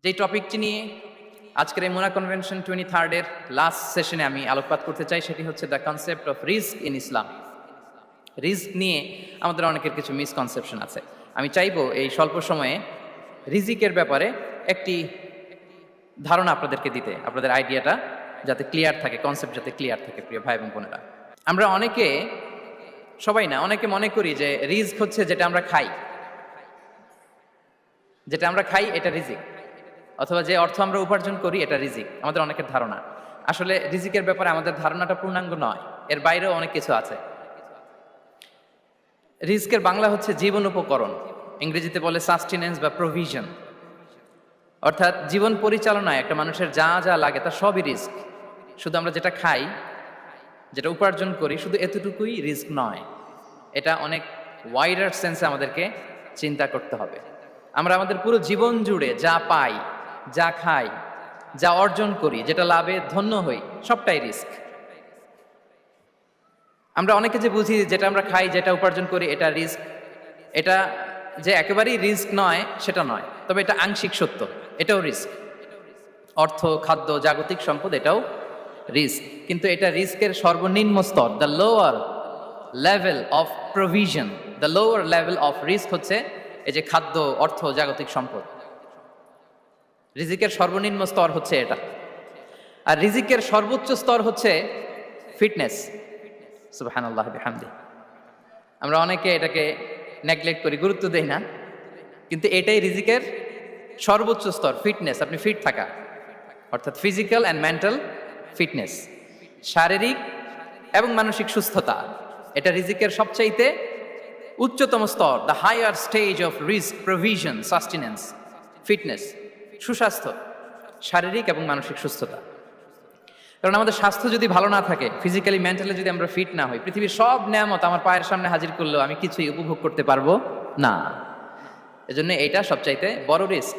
যে টপিকটি নিয়ে আজকের এই মুনা কনভেনশন 23rd-এর লাস্ট সেশনে আমি আলোকপাত করতে চাই, সেটি হচ্ছে the concept of risk in Islam. Risk নিয়ে আমাদের অনেকের কিছু মিসকনসেপশন আছে। আমি চাইবো এই স্বল্প সময়ে রিজিকের ব্যাপারে একটি ধারণা আপনাদেরকে দিতে, আপনাদের আইডিয়াটা যাতে ক্লিয়ার থাকে, কনসেপ্ট যাতে ক্লিয়ার থাকে। প্রিয় ভাই এবং বোনেরা, আমরা অনেকে, সবাই না, অনেকে মনে করি যে রিস্ক হচ্ছে যেটা আমরা খাই, এটা রিজিক, অথবা যে অর্থ আমরা উপার্জন করি এটা রিজিক। আমাদের অনেকের ধারণা। আসলে রিজিকের ব্যাপারে আমাদের ধারণাটা পূর্ণাঙ্গ নয়, এর বাইরেও অনেক কিছু আছে। রিস্কের বাংলা হচ্ছে জীবন উপকরণ, ইংরেজিতে বলে সাস্টেনেন্স বা প্রভিশন। অর্থাৎ জীবন পরিচালনায় একটা মানুষের যা যা লাগে তা সবই রিস্ক। শুধু আমরা যেটা খাই, যেটা উপার্জন করি, শুধু এতটুকুই রিস্ক নয়, এটা অনেক ওয়াইডার সেন্সে আমাদেরকে চিন্তা করতে হবে। আমরা আমাদের পুরো জীবন জুড়ে যা পাই, যা খাই, যা অর্জন করি, যেটা লাভে ধন্য হই, সবটাই রিস্ক। আমরা অনেকে যে বুঝি যেটা আমরা খাই, যেটা উপার্জন করি এটা রিস্ক, এটা যে একেবারেই রিস্ক নয় সেটা নয়, তবে এটা আংশিক সত্য, এটাও রিস্ক। অর্থ, খাদ্য, জাগতিক সম্পদ, এটাও রিস্ক, কিন্তু এটা রিস্কের সর্বনিম্ন স্তর। The lower level of provision, the lower level of risk হচ্ছে এই যে খাদ্য, অর্থ, জাগতিক সম্পদ। রিজিকের সর্বনিম্ন স্তর হচ্ছে এটা। আর রিজিকের সর্বোচ্চ স্তর হচ্ছে ফিটনেস। সুবহানাল্লাহ বিহামদি। আমরা অনেকে এটাকে নেগলেক্ট করি, গুরুত্ব দেই না, কিন্তু এটাই রিজিকের সর্বোচ্চ স্তর, ফিটনেস। আপনি ফিট থাকা, অর্থাৎ ফিজিক্যাল অ্যান্ড মেন্টাল ফিটনেস, শারীরিক এবং মানসিক সুস্থতা, এটা রিজিকের সবচাইতে উচ্চতম স্তর। দ্য হায়ার স্টেজ অফ রিস্ক, প্রভিশন, সাস্টেনেন্স, ফিটনেস, সুস্বাস্থ্য, শারীরিক এবং মানসিক সুস্থতা। কারণ আমাদের স্বাস্থ্য যদি ভালো না থাকে, ফিজিক্যালি মেন্টালি যদি আমরা ফিট না হই, পৃথিবীর সব নেয়ামত আমার পায়ের সামনে হাজির করলেও আমি কিছুই উপভোগ করতে পারবো না। এজন্য এইটা সবচাইতে বড় রিস্ক।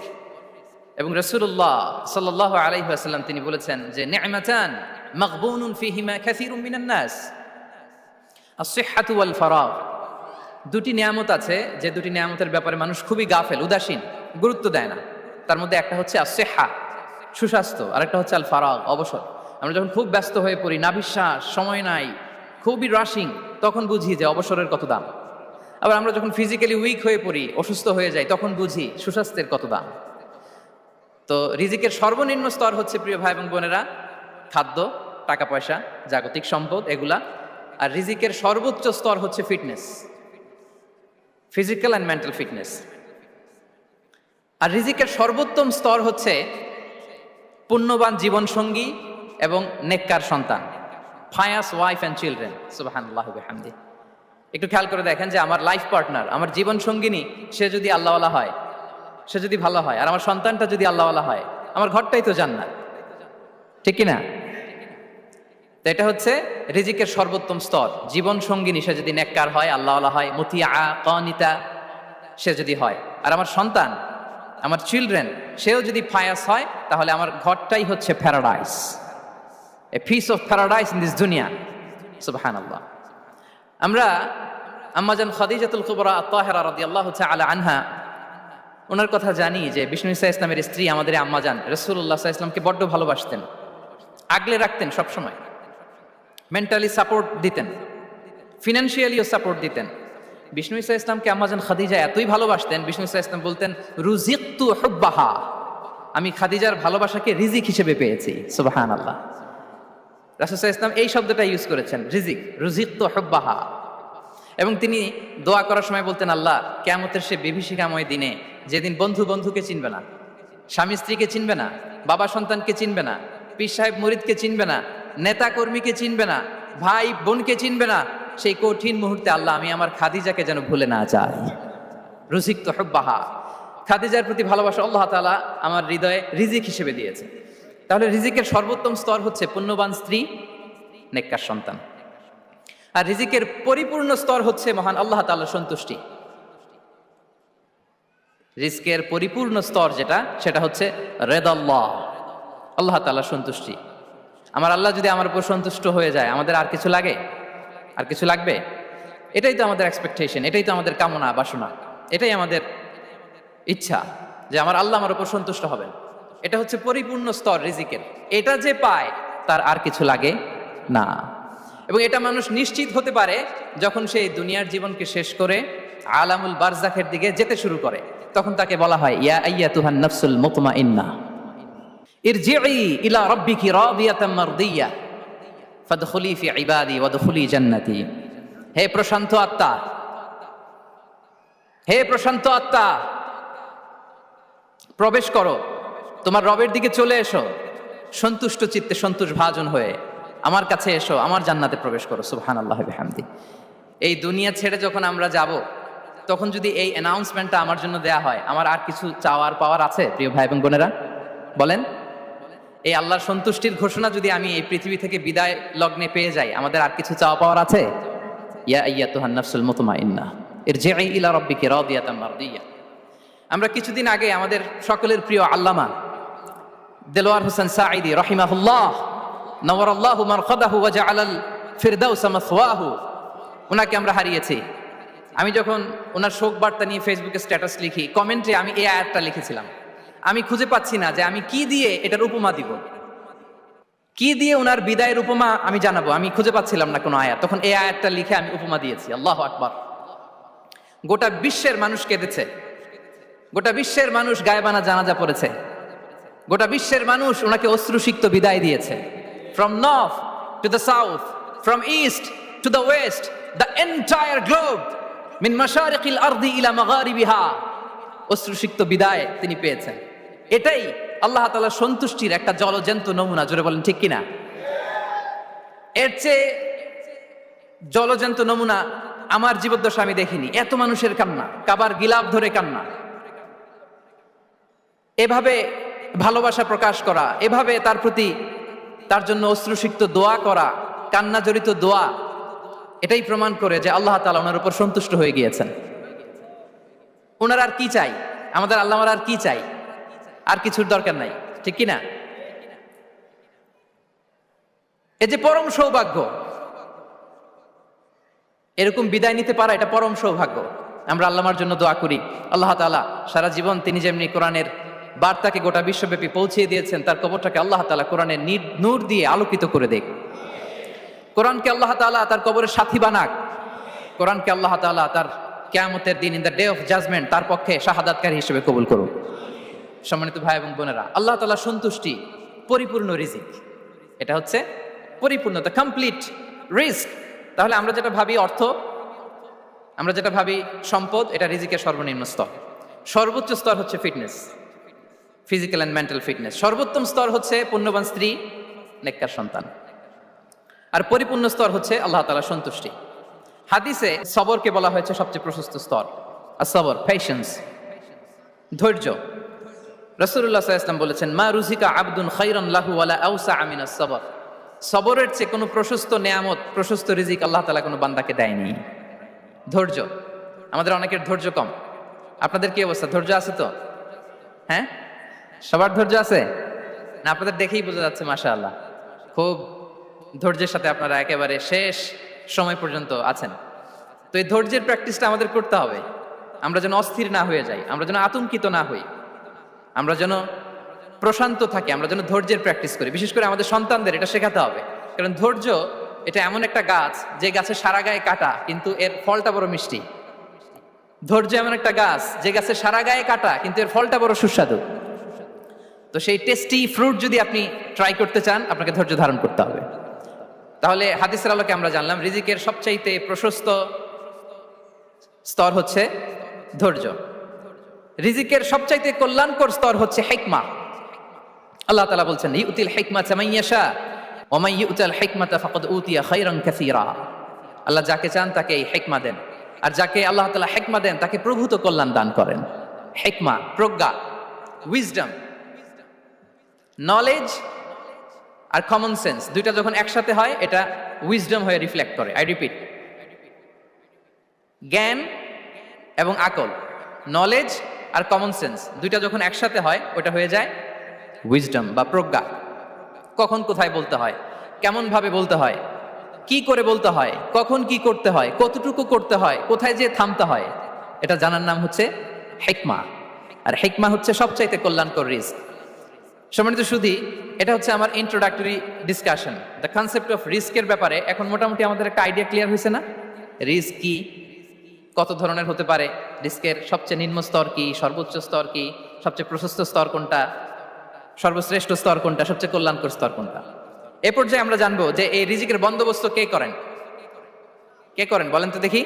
এবং রাসূলুল্লাহ সাল্লাল্লাহু আলাইহি ওয়াসাল্লাম তিনি বলেছেন যে নি'মাতান মাগবুনুন ফীহিমা কাসীরুম মিনান নাস, আস-সিহহাতু ওয়াল ফারাগ। দুটি নিয়ামত আছে যে দুটি নিয়ামতের ব্যাপারে মানুষ খুবই গাফেল, উদাসীন, গুরুত্ব দেয় না। তার মধ্যে একটা হচ্ছে আস-সিহহা, সুস্বাস্থ্য, আর একটা হচ্ছে আল ফারাগ, অবসর। আমরা যখন খুব ব্যস্ত হয়ে পড়ি, নাভিশ্বাস, সময় নাই, খুবই রাশিং, তখন বুঝি যে অবসরের কত দাম। আবার আমরা যখন ফিজিক্যালি উইক হয়ে পড়ি, অসুস্থ হয়ে যাই, তখন বুঝি সুস্বাস্থ্যের কত দাম। তো রিজিকের সর্বনিম্ন স্তর হচ্ছে, প্রিয় ভাই এবং বোনেরা, খাদ্য, টাকা পয়সা, জাগতিক সম্পদ, এগুলা। আর রিজিকের সর্বোচ্চ স্তর হচ্ছে fitness, physical and mental fitness. আর রিজিকের সর্বোত্তম স্তর হচ্ছে পুণ্যবান জীবন সঙ্গী এবং নেককার সন্তান, ফায়াস ওয়াইফ অ্যান্ড চিলড্রেন। সুবহানাল্লাহি ওয়া বিহামদি। একটু খেয়াল করে দেখেন যে আমার লাইফ পার্টনার, আমার জীবন সঙ্গিনী, সে যদি আল্লাহওয়ালা হয়, সে যদি ভালো হয়, আর আমার সন্তানটা যদি আল্লাহওয়ালা হয়, আমার ঘরটাই তো জান্নাত, ঠিক কি না? তো এটা হচ্ছে রিজিকের সর্বোত্তম স্তর। জীবন সঙ্গিনী সে যদি নেককার হয়, আল্লাহওয়ালা হয়, মুতিয়া কানিতা সে যদি হয়, আর আমার সন্তান, আমার চিলড্রেন, সেও যদি ফায়াস হয়, তাহলে আমার ঘরটাই হচ্ছে paradise, a piece of paradise in this দুনিয়া। সুবহানাল্লাহ। আমরা আম্মাজান খাদিজাতুল কুবরা আত-তাহিরা রাদিয়াল্লাহু তাআলা আনহা, ওনার কথা জানি যে বিষ্ণু ঈসা ইসলামের স্ত্রী আমাদের আম্মাজান রাসূলুল্লাহ সাল্লাল্লাহু আলাইহি ওয়াসাল্লামকে বড্ড ভালোবাসতেন, আগলে রাখতেন, সবসময় মেন্টালি সাপোর্ট দিতেন, ফিনান্সিয়ালিও সাপোর্ট দিতেন। বিষ্ণু ঈসা ইসলামকে আম্মাজান খাদিজা এতই ভালোবাসতেন, বিষ্ণু ঈসা ইসলাম বলতেন, রুজিকতু হুব্বাহা, আমি খাদিজার ভালোবাসাকে রিজিক হিসেবে পেয়েছি। সুবহানাল্লাহ। রাসূল সাল্লাল্লাহু আলাইহি ওয়াসাল্লাম এই শব্দটা ইউজ করেছেন, রিজিক, রুজিকতু হুব্বাহা। এবং তিনি দোয়া করার সময় বলতেন, আল্লাহ, কিয়ামতের সে বিভীষিকাময় দিনে, যেদিন বন্ধু বন্ধুকে চিনবে না, স্বামী স্ত্রীকে চিনবে না, বাবা সন্তানকে চিনবে না, পীর সাহেব মুরিদকে চিনবে না, নেতা কর্মীকে চিনবে না, ভাই বোনকে চিনবে না, সেই কঠিন মুহূর্তে আল্লাহ, আমি আমার খাদিজাকে যেন ভুলে না যাই। রুজিকতু হুব্বাহা, খাদিজার প্রতি ভালোবাসা আল্লাহ তাআলা আমার হৃদয়ে রিজিক হিসেবে দিয়েছে। তাহলে রিজিকের সর্বোত্তম স্তর হচ্ছে পুণ্যবান স্ত্রী, নেককার সন্তান। আর রিজিকের পরিপূর্ণ স্তর হচ্ছে মহান আল্লাহ তাআলার সন্তুষ্টি। রিজিকের পরিপূর্ণ স্তর যেটা, সেটা হচ্ছে রিদাল্লাহ, আল্লাহ তাআলার সন্তুষ্টি। আমার আল্লাহ যদি আমার উপর সন্তুষ্ট হয়ে যায়, আমাদের আর কিছু লাগে? আর কিছু লাগবে? এটাই তো আমাদের এক্সপেকটেশন, এটাই তো আমাদের কামনা বাসনা, এটাই আমাদের ইচ্ছা যে আমার আল্লাহ আমার উপর সন্তুষ্ট হবেন। এটা হচ্ছে পরিপূর্ণ স্তর রিজিকের। এটা যে পায় তার আর কিছু লাগে না। এবং এটা মানুষ নিশ্চিত হতে পারে যখন সে এই দুনিয়ার জীবনকে শেষ করে আলামুল বারজাখের দিকে যেতে শুরু করে। তখন তাকে বলা হয় ইয়া আইয়াতুহান নাফসুল মুতমাইন্না ইরজিই ইলা রাব্বিকি রাদিয়াতাম মারদিয়া ফাদখুলি ফি ইবাদি ওয়াদখুলি জান্নাতি। হে প্রশান্ত আত্মা, হে প্রশান্ত আত্মা, প্রবেশ করো, তোমার রবের দিকে চলে এসো, সন্তুষ্ট চিত্তে সন্তোষ ভাজন হয়ে আমার কাছে এসো, আমার জান্নাতে প্রবেশ করো। সুবহানাল্লাহি ওয়া বিহামদি। এই দুনিয়া ছেড়ে যখন আমরা যাব, তখন যদি এই অ্যানাউন্সমেন্টটা আমার জন্য দেয়া হয়, আমার আর কিছু চাওয়ার পাওয়ার আছে? প্রিয় ভাই এবং বোনেরা বলেন, এই আল্লাহর সন্তুষ্টির ঘোষণা যদি আমি এই পৃথিবী থেকে বিদায় লগ্নে পেয়ে যাই, আমাদের আর কিছু চাওয়া পাওয়ার আছে? ইয়া আইয়াতুহান নাফসুল মুতমাইন্না ইরজিই ইলা রাব্বিকি রাদিয়াতাম মারদিয়া। আমরা কিছুদিন আগে আমাদের সকলের প্রিয় আল্লামা দেলোয়ার হোসেন সাঈদী রাহিমাহুল্লাহ নওয়ারাল্লাহু মারকাদাহু ওয়া জাআলাল ফিরদাউসা মাসওয়াহু, ওনাকে আমরা হারিয়েছি। আমি যখন ওনার শোক বার্তা নিয়ে ফেসবুকে স্ট্যাটাস লিখি, কমেন্টে আমি এই আয়াতটা লিখেছিলাম। আমি খুঁজে পাচ্ছি না যে আমি কি দিয়ে এটার উপমা দিব, কি দিয়ে ওনার বিদায়ের উপমা আমি জানাবো। আমি খুঁজে পাচ্ছিলাম না কোনো আয়াত। তখন এই আয়াতটা লিখে আমি উপমা দিয়েছি। আল্লাহু আকবার। গোটা বিশ্বের মানুষ কেঁদেছে, গোটা বিশ্বের মানুষ গায়েবানা জানাজা পড়েছে, গোটা বিশ্বের মানুষ ওনাকে অশ্রুসিক্ত বিদায় দিয়েছে। From north to the south, from east to the west, the entire globe, মিন মাশারিকিল আরদি ইলা মাগারিবিহা, অশ্রুসিক্ত বিদায় তিনি পেয়েছেন। এটাই আল্লাহ তাআলার সন্তুষ্টির একটা জলজ্যান্ত নমুনা। জোরে বলেন ঠিক কিনা? এর চেয়ে জলজ্যান্ত নমুনা আমার জীবদ্দশা আমি দেখিনি। এত মানুষের কান্না, কাবার গিলাফ ধরে কান্না, এভাবে ভালোবাসা প্রকাশ করা, এভাবে তার প্রতি তার জন্য অশ্রুসিক্ত দোয়া করা, কান্না জড়িত দোয়া, এটাই প্রমাণ করে যে আল্লাহ তাআলা ওনার উপর সন্তুষ্ট হয়ে গিয়েছেন। ওনার আর কি চাই? আমাদের আল্লাহর আর কি চাই? আর কিছুর দরকার নাই, ঠিক কিনা? এই যে পরম সৌভাগ্য, এরকম বিদায় নিতে পারা, এটা পরম সৌভাগ্য। আমরা আল্লাহর জন্য দোয়া করি, আল্লাহ তাআলা সারা জীবন তিনি যেমনি কোরআনের বার্তাকে গোটা বিশ্বব্যাপী পৌঁছিয়ে দিয়েছেন, তার কবরটাকে আল্লাহ তাআলা কোরআনের নূর দিয়ে আলোকিত করে দেখ। কোরআনকে আল্লাহ তাআলা তার কবরের সাথী বানাক। কোরআনকে আল্লাহ তাআলা তার কিয়ামতের দিন, in the day of judgment, তার পক্ষে শাহাদাতকারী হিসেবে কবুল করুন। সম্মানিত ভাই এবং বোনেরা, আল্লাহ তাআলার সন্তুষ্টি পরিপূর্ণ রিজিক। এটা হচ্ছে পরিপূর্ণতা, কমপ্লিট রিস্ক। তাহলে আমরা যেটা ভাবি অর্থ, আমরা যেটা ভাবি সম্পদ, এটা রিজিকের সর্বনিম্ন স্তর। সর্বোচ্চ স্তর হচ্ছে fitness, physical and mental fitness. সর্বোত্তম স্তর হচ্ছে পুণ্যবান স্ত্রী, নেককার সন্তান। আর পরিপূর্ণ স্তর হচ্ছে আল্লাহ তাআলার সন্তুষ্টি। হাদিসে সবরকে বলা হয়েছে সবচেয়ে প্রশস্ত স্তর। আর সবর, পেশেন্স, ধৈর্য। রাসূলুল্লাহ সাল্লাল্লাহু আলাইহি ওয়াসাল্লাম বলেছেন, মা রুজিকা আবদুন খায়রান লাহু ওয়ালা আওসা মিনাস সবর। সবরের চেয়ে কোনো প্রশস্ত নেয়ামত, প্রশস্ত রিজিক আল্লাহ তাআলা কোনো বান্দাকে দেয়নি। ধৈর্য। আমাদের অনেকের ধৈর্য কম। আপনাদের কি অবস্থা? ধৈর্য আছে তো? হ্যাঁ, সবার ধৈর্য আছে না? আপনাদের দেখেই বোঝা যাচ্ছে মাশাআল্লাহ, খুব ধৈর্যের সাথে আপনারা একেবারে শেষ সময় পর্যন্ত আছেন। তো এই ধৈর্যের প্র্যাকটিসটা আমাদের করতে হবে। আমরা যেন অস্থির না হয়ে যাই, আমরা যেন আতঙ্কিত না হই, আমরা যেন প্রশান্ত থাকি, আমরা যেন ধৈর্যের প্র্যাকটিস করি। বিশেষ করে আমাদের সন্তানদের এটা শেখাতে হবে। কারণ ধৈর্য এটা এমন একটা গাছ, যে গাছে সারা গায়ে কাটা কিন্তু এর ফলটা বড় মিষ্টি। ধৈর্য এমন একটা গাছ, যে গাছে সারা গায়ে কাটা কিন্তু এর ফলটা বড় সুস্বাদু। তো সেই টেস্টি ফ্রুট যদি আপনি ট্রাই করতে চান, আপনাকে ধৈর্য ধারণ করতে হবে। তাহলে হাদিসের আলোকে আমরা জানলাম রিজিকের সবচাইতে প্রশস্ত স্তর হচ্ছে ধৈর্য। রিজিকের সবচাইতে কল্যাণকর স্তর হচ্ছে হিকমা। আল্লাহ তাআলা বলছেন, ইউতিল হিকমাতা মান ইয়াশা ওয়া মান ইউতাল হিকমাতা ফাকাদ উতিয়া খায়রান কাসীরা। আল্লাহ যাকে চান তাকে এই হিকমা দেন, আর যাকে আল্লাহ তাআলা হিকমা দেন তাকে প্রভূত কল্যাণ দান করেন। হিকমা, প্রজ্ঞা, উইজডম, নলেজ আর কমন সেন্স, দুইটা যখন একসাথে হয় এটা উইজডম হয়ে রিফ্লেক্ট করে। আই রিপিট, জ্ঞান এবং আকল, নলেজ আর কমন সেন্স দুইটা যখন একসাথে হয় ওটা হয়ে যায় উইজডম বা প্রজ্ঞা। কখন কোথায় বলতে হয়, কেমন ভাবে বলতে হয়, কি করে বলতে হয়, কখন কি করতে হয়, কতটুকু করতে হয়, কোথায় যে থামতে হয়, এটা জানার নাম হচ্ছে হিকমা। আর হিকমা হচ্ছে সবচাইতে কল্যাণকর রিস্ক। সম্মানিত সুধী, এটা হচ্ছে আমার introductory discussion. The concept of রিস্কের ব্যাপারে এখন মোটামুটি আমাদের একটা আইডিয়া ক্লিয়ার হয়েছে না? রিস্ক কি, কত ধরনের হতে পারে, রিস্কের সবচেয়ে নিম্ন স্তর কি, সর্বোচ্চ স্তর কি, সবচেয়ে প্রশস্ত স্তর কোনটা, সর্বশ্রেষ্ঠ স্তর কোনটা, সবচেয়ে কল্যাণকর স্তর কোনটা। এ পর্যায়ে আমরা জানবো যে এই রিজিকের বন্দোবস্ত কে করেন। কে করেন বলেন তো দেখি?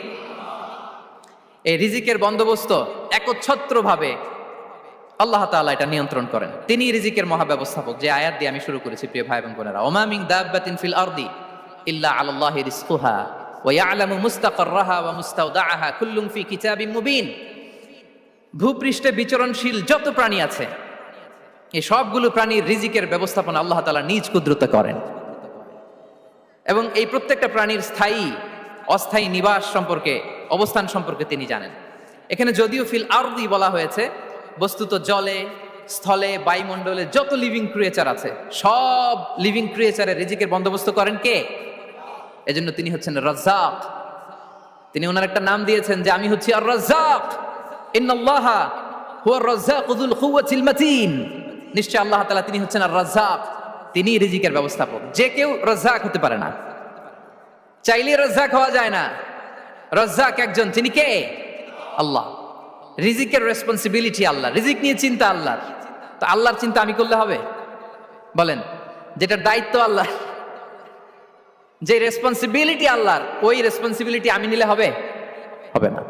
এই রিজিকের বন্দোবস্ত একচ্ছত্রভাবে আল্লাহ তাআলা এটা নিয়ন্ত্রণ করেন। তিনি রিজিকের মহাব্যবস্থাপক। যে আয়াত দিয়ে আমি শুরু করেছি প্রিয় ভাই এবং বোনেরা, ওমা মিন দাব্বাতিন ফিল আরদি ইল্লা আলাল্লাহি রিজকুহা ওয়া ইয়ালামু মুস্তাকাররাহা ওয়া মুস্তাওদাআহা কুল্লুম ফি কিতাবিম মুবিন। ভূপৃষ্ঠে বিচরণশীল যত প্রাণী আছে, এই সবগুলো প্রাণীর রিজিকের ব্যবস্থাপনা আল্লাহ তাআলা নিজ কুদরতে করেন, এবং এই প্রত্যেকটা প্রাণীর স্থায়ী অস্থায়ী নিবাস সম্পর্কে, অবস্থান সম্পর্কে তিনি জানেন। এখানে যদিও ফিল আরদি বলা হয়েছে, বস্তুত জলে, স্থলে, বায়ুমণ্ডলে যত লিভিং ক্রিয়েচার আছে, সব লিভিং ক্রিয়েচারের রিজিকের বন্দোবস্ত করেন কে? এজন্য তিনি হচ্ছেন রাজ্জাক। তিনি ওনার একটা নাম দিয়েছেন যে আমি হচ্ছি আর রাজ্জাক, ইন্নাল্লাহা হুয়ার রাজ্জাকু যুল কুওয়াতিল মাতিন। নিশ্চয় আল্লাহ তাআলা তিনি হচ্ছেন আর রাজ্জাক, তিনি রিজিকের ব্যবস্থাপক। যে কেউ রাজ্জাক হতে পারে না, চাইলে রাজ্জাক হওয়া যায় না। রাজ্জাক একজন, তিনি কে? আল্লাহ। রিজিকের রেসপন্সিবিলিটি আল্লাহ, রিজিক নিয়ে চিন্তা আল্লাহর। তো আল্লাহর চিন্তা আমি করলে হবে? বলেন, যেটার দায়িত্ব আল্লাহ, যে রেসপন্সিবিলিটি আল্লাহর, ওই রেসপন্সিবিলিটি আমি নিলে হবে? হবে না।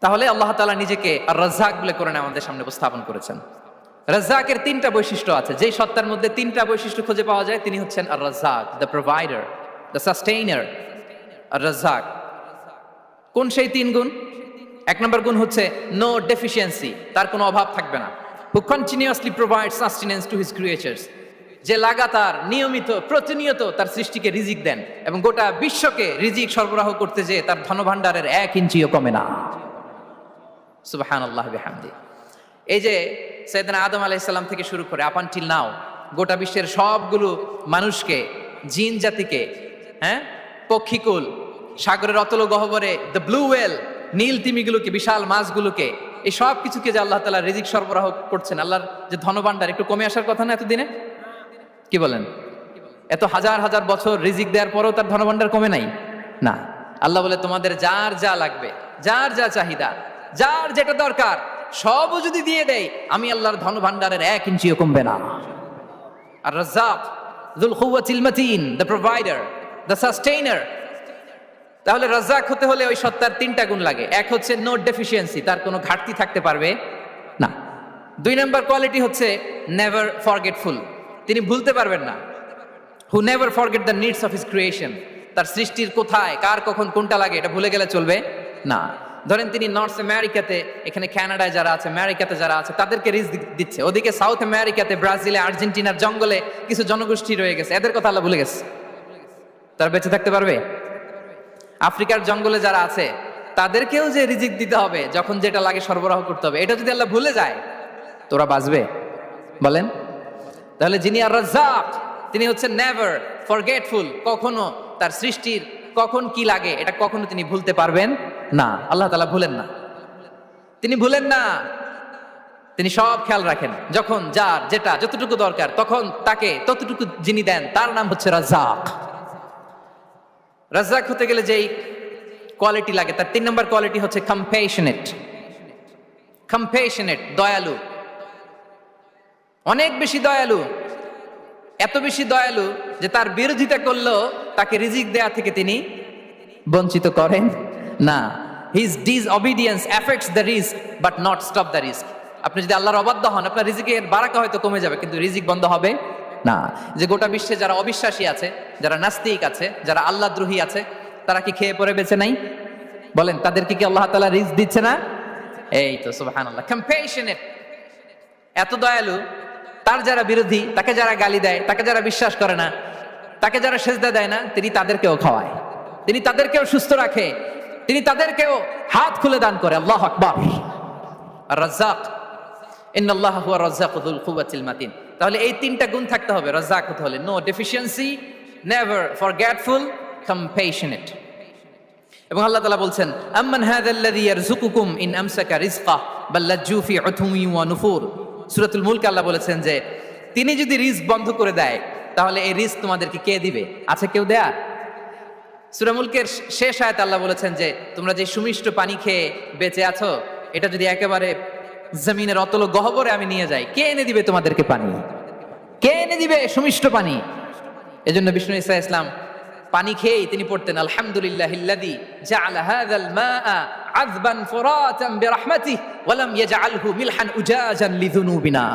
তাহলে আল্লাহ তাআলা নিজেকে আর রাজ্জাক বলে করে আমাদের সামনে উপস্থাপন করেছেন। রাজ্জাকের তিনটা বৈশিষ্ট্য আছে। যেই সত্তার মধ্যে তিনটা বৈশিষ্ট্য খুঁজে পাওয়া যায়, তিনি হচ্ছেন আর রাজ্জাক, দ্য প্রোভাইডার, দ্য সাস্টেইনার। আর রাজ্জাক কোন সেই তিন গুণ? এক নম্বর গুণ হচ্ছে নো ডেফিসিয়েন্সি, তার কোনো অভাব থাকবে না। হু continuously provide sustenance to his creatures, যে লাগাতার, নিয়মিত, প্রতিনিয়ত তার সৃষ্টিকে রিজিক দেন, এবং গোটা বিশ্বকে রিজিক সরবরাহ করতে যে তার ধনভাণ্ডারের 1 ইঞ্চিও কমে না। সুবহানাল্লাহ বিহামদি। এই যে সাইয়েদনা আদম আলাইহিস সালাম থেকে শুরু করে আপ আনটিল নাও, গোটা বিশ্বের সবগুলো মানুষকে, জিন জাতিকে, পক্ষীকুল, সাগরের অতল গহ্বরে দ্য ব্লু ওয়েল, নীল তিমিগুলোকে, বিশাল মাছগুলোকে, এই সব কিছুকে যে আল্লাহ তাআলা রিজিক সরবরাহ করছেন, আল্লাহর যে ধনভাণ্ডার একটু কমে আসার কথা না এতদিনে? কি বলেন? এত হাজার হাজার বছর রিজিক দেওয়ার পরেও তার ধনভাণ্ডার কমে নাই না। আল্লাহ বলে তোমাদের যার যা লাগবে, যার যা চাহিদা, যার যেটা দরকার, সবও যদি দিয়ে দেয়, আমি আল্লাহর ধনভাণ্ডারের 1 ইঞ্চিও কমবে না। আর Razzak যুল কুওয়াতিল মাতিন, the provider, the sustainer. তাহলে রাজ্জাক হতে হলে ওই সত্তার তিনটা গুণ লাগে। এক হচ্ছে নো ডেফিসিয়েন্সি, তার কোনো ঘাটতি থাকতে পারবে না। 2 নম্বর কোয়ালিটি হচ্ছে নেভার ফরগেটফুল, তিনি ভুলতে পারবেন না। Who never forget the needs of his creation, তার সৃষ্টির কোথায়, কার, কখন, কোনটা লাগে এটা ভুলে গেলে চলবে না। ধরেন তিনি নর্থ আমেরিকাতে, এখানে কানাডায় যারা আছে, আমেরিকাতে যারা আছে, তাদেরকে রিজিক দিচ্ছে। ওদিকে সাউথ আমেরিকাতে, ব্রাজিলে, আর্জেন্টিনার জঙ্গলে কিছু জনগোষ্ঠী রয়ে গেছে, এদের কথা আল্লাহ ভুলে গেছে। তারা বেঁচে থাকতে পারবে? আফ্রিকার জঙ্গলে যারা আছে, তাদেরকেও যে রিজিক দিতে হবে, যখন যেটা লাগে সরবরাহ করতে হবে, এটা যদি আল্লাহ ভুলে যায়, তোরা বাঁচবে? বলেন। তাহলে যিনি আর রাজ্জাক, তিনি হচ্ছেন নেভার ফরগেটফুল, কখনো তার সৃষ্টির কখন কি লাগে এটা কখনো তিনি ভুলতে পারবেন না। আল্লাহ তাআলা ভুলেন না, তিনি ভুলেন না, তিনি সব খেয়াল রাখেন। যখন যার যেটা যতটুকু দরকার, তখন তাকে ততটুকু যিনি দেন, তার নাম হচ্ছে রাজ্জাক। রাজ্জাক হতে গেলে যেই কোয়ালিটি লাগে, তার 3 নম্বর কোয়ালিটি হচ্ছে কম্প্যাশনেট। কম্প্যাশনেট, দয়ালু, অনেক বেশি দয়ালু। এত বেশি দয়ালু যে তার বিরোধিতা করলেও তাকে রিজিক দেয়া থেকে তিনি বঞ্চিত করেন না। His disobedience effects the risk but not stop the risk. আপনি যদি আল্লাহর অবাধ্য হন, আপনার রিজিকের বারাকা হয়তো কমে যাবে, কিন্তু রিজিক বন্ধ হবে না। যে গোটা বিশ্বে যারা অবিশ্বাসী আছে, যারা নাস্তিক আছে, যারা আল্লাহদ্রোহী আছে, তারা কি খেয়ে পরে বেঁচে নাই? বলেন, তাদেরকে কি আল্লাহ তাআলা রিজিক দিচ্ছে না? এই তো সুবহানাল্লাহ। কম্প্যাশনেট, এত দয়ালু, তার যারা বিরোধী, তাকে যারা গালি দেয়, তাকে যারা বিশ্বাস করে না, তাকে যারা সেজদা দেয় না, তিনি তাদেরকেও খাওয়ায়, তিনি তাদেরকেও সুস্থ রাখে, তিনি তাদেরকেও হাত খুলে দান করে। আল্লাহু আকবার। আর রাজ্জাক, ইন্নাল্লাহা হুয়া রাজ্জাকু যুল কুওয়াতিল মাতিন। তাহলে এই 3টা গুণ থাকতে হবে রাজ্জাক হতে হলে। No deficiency, never forgetful, compassionate. এবং আল্লাহ তাআলা বলছেন, আম্মান হাযাল্লাযী ইয়ারযুকুকুম ইন আমসাকা রিজকা বাল লাজ্জু ফি উতুমি ওয়া নুফুর সূরাতুল মুলক আল্লাহ বলেছেন যে তিনি যদি রিস্ক বন্ধ করে দেয় তাহলে এই রিস্ক তোমাদেরকে কে দিবে? আছে কেউ দেয়া? সূরা মুলকের শেষ আয়াতে আল্লাহ বলেছেন যে তোমরা যে সুমিষ্ট পানি খেয়ে বেঁচে আছো, এটা যদি একেবারে জমিনের অতল গহ্বরে আমি নিয়ে যাই, কে এনে দিবে তোমাদেরকে পানি? কে এনে দিবে সুমিষ্ট পানি? এজন্য বিষ্ণু ঈসা ইসলাম পানি খেয়েই তিনি পড়তেন আলহামদুলিল্লাহিল্লাযী জাআলা হাযাল মাআ আযবান ফুরাতান বিরাহমাতিহি ওয়া লাম ইয়াজআলহু মিলহান উজাজান লিযুনুবিনা।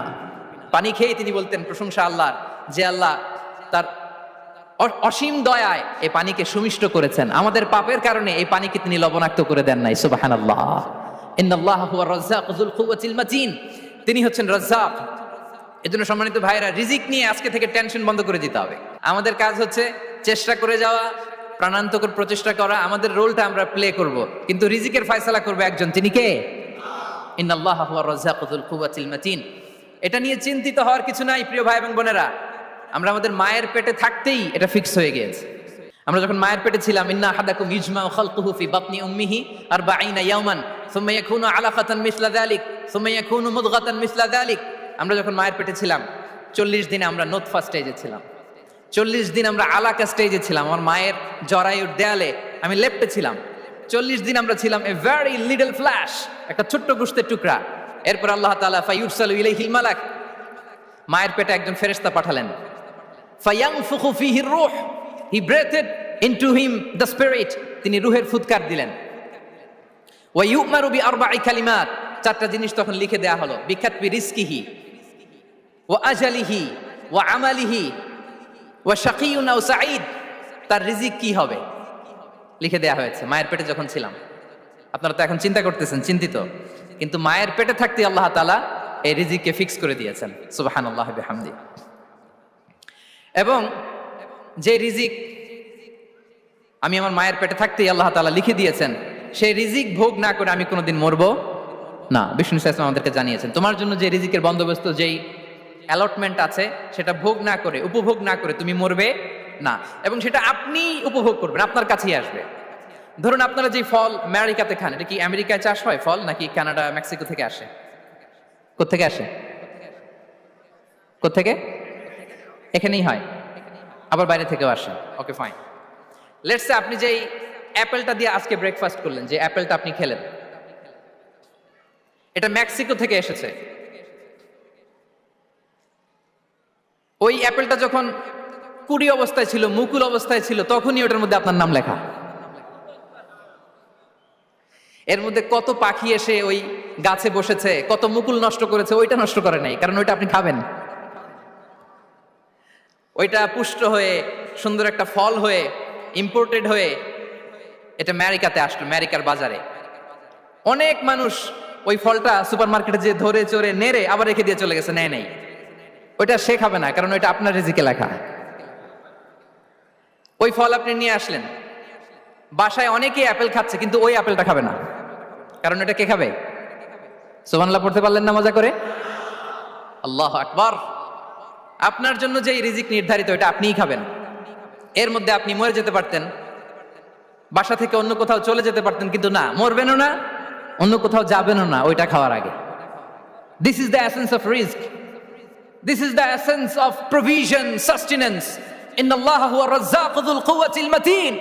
পানি খেয়েই তিনি বলতেন প্রশংসা আল্লাহর, যে আল্লাহ তার অসীম দয়ায় এই পানিকে সুমিষ্ট করেছেন, আমাদের পাপের কারণে এই পানিকে তিনি লবণাক্ত করে দেন নাই। সুবহানাল্লাহ। ইন্নাল্লাহা হুয়ার রাজ্জাকু যুল কুওয়াতিল মাতিন। তিনি হচ্ছেন রাজ্জাক। এজন্য সম্মানিত ভাইরা, রিজিক নিয়ে আজকে থেকে টেনশন বন্ধ করে দিতে হবে। আমাদের কাজ হচ্ছে চেষ্টা করে যাওয়া, প্রাণান্তকর প্রচেষ্টা করা, আমাদের রোলটা আমরা প্লে করব, কিন্তু রিজিকের ফয়সালা করবে একজন, তিনি কে? ইন্নাল্লাহা হুয়ার রাজ্জাকু যুল কুওয়াতিল মাতিন। এটা নিয়ে চিন্তিত হওয়ার কিছু নাই প্রিয় ভাই এবং বোনেরা। আমরা আমাদের মায়ের পেটে থাকতেই এটা ফিক্স হয়ে গিয়েছে। আমরা যখন মায়ের পেটে ছিলাম, ইন্না আহাদাকুম ইজমাউ খালকুহু ফি বাতনি উম্মিহি 40 ইয়াওমান সুম্মা ইয়াকুনু আলাকাতান মিসলা যালিক সুম্মা ইয়াকুনু মুদগাতান মিসলা যালিক। আমরা যখন মায়ের পেটে ছিলাম 40 দিনে আমরা নুতফা স্টেজে ছিলাম, 40 দিন আমরা আলাকা স্টেজে ছিলাম। আমার মায়ের জরায়ুর দেয়ালে আমি লেপ্টে ছিলাম। 40 দিন আমরা ছিলাম এ ভেরি লিটল ফ্ল্যাশ, একটা ছোট্ট গোশতের টুকরা। এরপর আল্লাহ তাআলা ফায়ুরসালু ইলাইহিল মালাক, মায়ের পেটে একজন ফেরেশতা পাঠালেন। ফায়ানফুখু ফিহি রূহ, he breathed into him the spirit, তিনি রূহের ফুৎকার দিলেন। ওয়া ইউমারু বিআরবা'i কালিমাত, 4টা জিনিস তখন লিখে দেয়া হলো। বিকাতবি রিজকিহি ওয়া আজালিহি ওয়া আমালিহি ওয়া শাকিয়ুন আও সাঈদ, তার রিজিক কি হবে লিখে দেয়া হয়েছে মায়ের পেটে যখন ছিলাম। আপনারা তো এখন চিন্তা করতেছেন, চিন্তিত, কিন্তু মায়ের পেটে থাকতে আল্লাহ তাআলা এই রিজিককে ফিক্স করে দিয়েছেন। সুবহানাল্লাহি বিহামদি। এবং যে রিজিক আমি আমার মায়ের পেটে থাকতেই আল্লাহ তাআলা লিখে দিয়েছেন, সেই রিজিক ভোগ না করে আমি কোনোদিন মরবো না। বিষ্ণু ইসলাম আমাদেরকে জানিয়েছেন তোমার জন্য যে রিজিকের বন্দোবস্ত, যেই অ্যালটমেন্ট আছে, সেটা ভোগ না করে, উপভোগ না করে তুমি মরবে না, এবং সেটা আপনি উপভোগ করবেন, আপনার কাছেই আসবে। ধরুন আপনারা যে ফল আমেরিকাতে খান, এটা কি আমেরিকায় চাষ হয় ফল, নাকি কানাডা মেক্সিকো থেকে আসে? কোত্থেকে আসে? কোত্থেকে? এখানেই হয়, আবার বাইরে থেকেও আসে। Okay fine. লেটস সে আপনি যেই অ্যাপেলটা দিয়ে আজকে ব্রেকফাস্ট করলেন, যে অ্যাপেলটা আপনি খেলেন, এটা মেক্সিকো থেকে এসেছে। ওই অ্যাপেলটা যখন কুড়ি অবস্থায় ছিল, মুকুল অবস্থায় ছিল, তখনই ওটার মধ্যে আপনার নাম লেখা। এর মধ্যে কত পাখি এসে ওই গাছে বসেছে, কত মুকুল নষ্ট করেছে, ওইটা নষ্ট করে নাই, কারণ ওইটা আপনি খাবেন। ওইটা পুষ্ট হয়ে সুন্দর একটা ফল হয়ে ইম্পোর্টেড হয়ে এটা আমেরিকাতে আসলো, আমেরিকার বাজারে। অনেক মানুষ ওই ফলটা সুপার মার্কেটে যে ধরে চড়ে নেড়ে আবার রেখে দিয়ে চলে গেছে, নেয় নাই। ওইটা সে খাবে না, কারণ ওইটা আপনার রিজিকে লেখা। ওই ফল আপনি নিয়ে আসলেন, বাসায় অনেকেই অ্যাপেল খাচ্ছে, কিন্তু ওই অ্যাপেলটা খাবে না, কারণ এটা কে খাবে? সুবহানাল্লাহ পড়তে পারলেন না মজা করে? আল্লাহু আকবার। আপনার জন্য যে রিজিক নির্ধারিত, এটা আপনিই খাবেন। এর মধ্যে আপনি মরে যেতে পারতেন, বাসা থেকে অন্য কোথাও চলে যেতে পারতেন, কিন্তু না, মরবেনও না, অন্য কোথাও যাবেনও না ওইটা খাওয়ার আগে। This is the essence of risk, this is the essence of provision, sustenance. ইন্নাল্লাহা হুয়ার রাজ্জাকু যুল কুওয়াতিল মাতিন।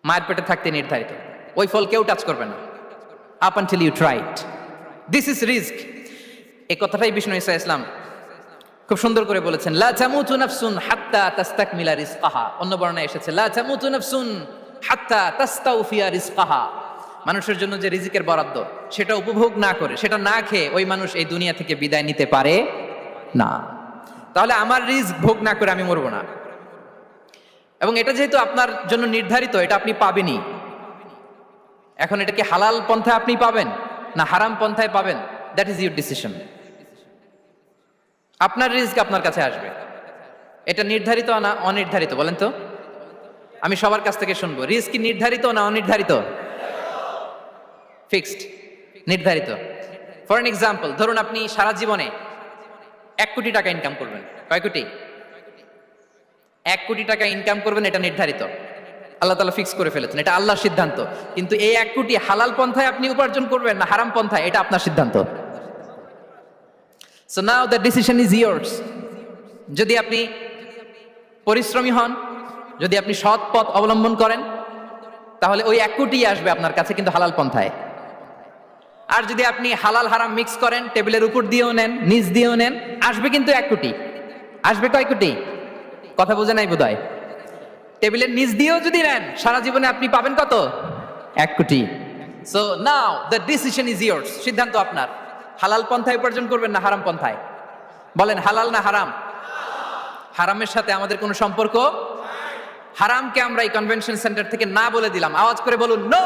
মায়ের পেটে থাকতে নির্ধারিত, ওই ফল কেউ টাচ করবে না up until you try it. This is রিস্ক। এই কথাটাই বিষ্ণু ঈসা ইসলাম খুব সুন্দর করে বলেছেন, লা তামুতু নাফসুন হাত্তা তাস্তাকমিলা রিজকাহা। অন্য বর্ণনায় এসেছে লা তামুতু নাফসুন হাত্তা তাস্তাউফিয়া রিজকাহা। মানুষের জন্য যে রিজিকের বরাদ্দ, সেটা উপভোগ না করে, সেটা না খেয়ে ওই মানুষ এই দুনিয়া থেকে বিদায় নিতে পারে না। তাহলে আমার রিস্ক ভোগ না করে আমি মরবো না। এবং এটা যেহেতু আপনার জন্য নির্ধারিত, এটা আপনি পাবেনই। এখন এটা কি হালাল পন্থায় আপনি পাবেন না হারাম পন্থায় পাবেন, দ্যাট ইজ ইউর ডিসিশন। আপনার রিস্ক আপনার কাছে আসবে। এটা নির্ধারিত না অনির্ধারিত বলেন তো? আমি সবার কাছ থেকে শুনবো, রিস্ক কি নির্ধারিত না অনির্ধারিত? ফিক্সড, নির্ধারিত। ফর এন এক্সাম্পল, ধরুন আপনি সারা জীবনে 1 কোটি টাকা ইনকাম করবেন। কয় কোটি? 1 কোটি টাকা ইনকাম করবেন, এটা নির্ধারিত, আল্লাহ তাআলা ফিক্স করে ফেলেছেন, এটা আল্লাহর সিদ্ধান্ত। কিন্তু এই 1 কোটি হালাল পন্থায় আপনি উপার্জন করবেন না হারাম পন্থায়, এটা আপনার সিদ্ধান্ত। So now the decision is years. যদি আপনি পরিশ্রমী হন, যদি আপনি সৎ পথ অবলম্বন করেন, তাহলে ওই 1 কোটি আসবে আপনার কাছে, কিন্তু হালাল পন্থায়। আর যদি আপনি হালাল হারাম মিক্স করেন, টেবিলের উপর দিয়েও নেন, নিচ দিয়েও নেন, আসবে কিন্তু 1 কোটি। আসবে কয় কোটি? কথা বোঝে নাই বোধহয়। টেবিলের নিচ দিয়েও যদি নেন, সারা জীবনে আপনি পাবেন কত? 1 কোটি। So now the decision is years. সিদ্ধান্ত আপনার। হালাল পন্থায় উপার্জন করবেন না হারাম পন্থায়? বলেন, হালাল না হারাম? হারামের সাথে আমাদের কোনো সম্পর্ক? হারামকে আমরা এই কনভেনশন সেন্টার থেকে না বলে দিলাম, আওয়াজ করে বলুন নো।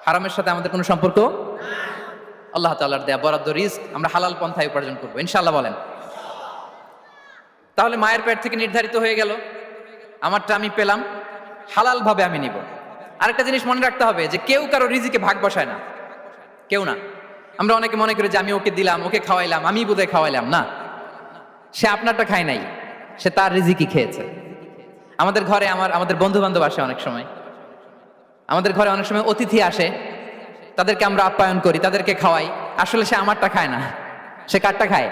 হারামের সাথে আমাদের কোনো সম্পর্ক? আল্লাহ তাআলার দেয়া বরাদ্দ রিস্ক আমরা হালাল পন্থায় উপার্জন করবো ইনশাআল্লাহ। বলেন। তাহলে মায়ের পেট থেকে নির্ধারিত হয়ে গেল, আমারটা আমি পেলাম, হালাল ভাবে আমি নিব। আরেকটা জিনিস মনে রাখতে হবে যে কেউ কারো রিজিকে ভাগ বসায় না, কেউ না। আমরা অনেকে মনে করি যে আমি ওকে দিলাম, ওকে খাওয়াইলাম, আমি বোধহয় খাওয়াইলাম। না, সে আপনারটা খায় নাই, সে তার রিজিকই খেয়েছে। আমাদের ঘরে আমাদের বন্ধু বান্ধব আসে অনেক সময়, আমাদের ঘরে অনেক সময় অতিথি আসে, তাদেরকে আমরা আপ্যায়ন করি, তাদেরকে খাওয়াই। আসলে সে আমারটা খায় না, সে কারটা খায়?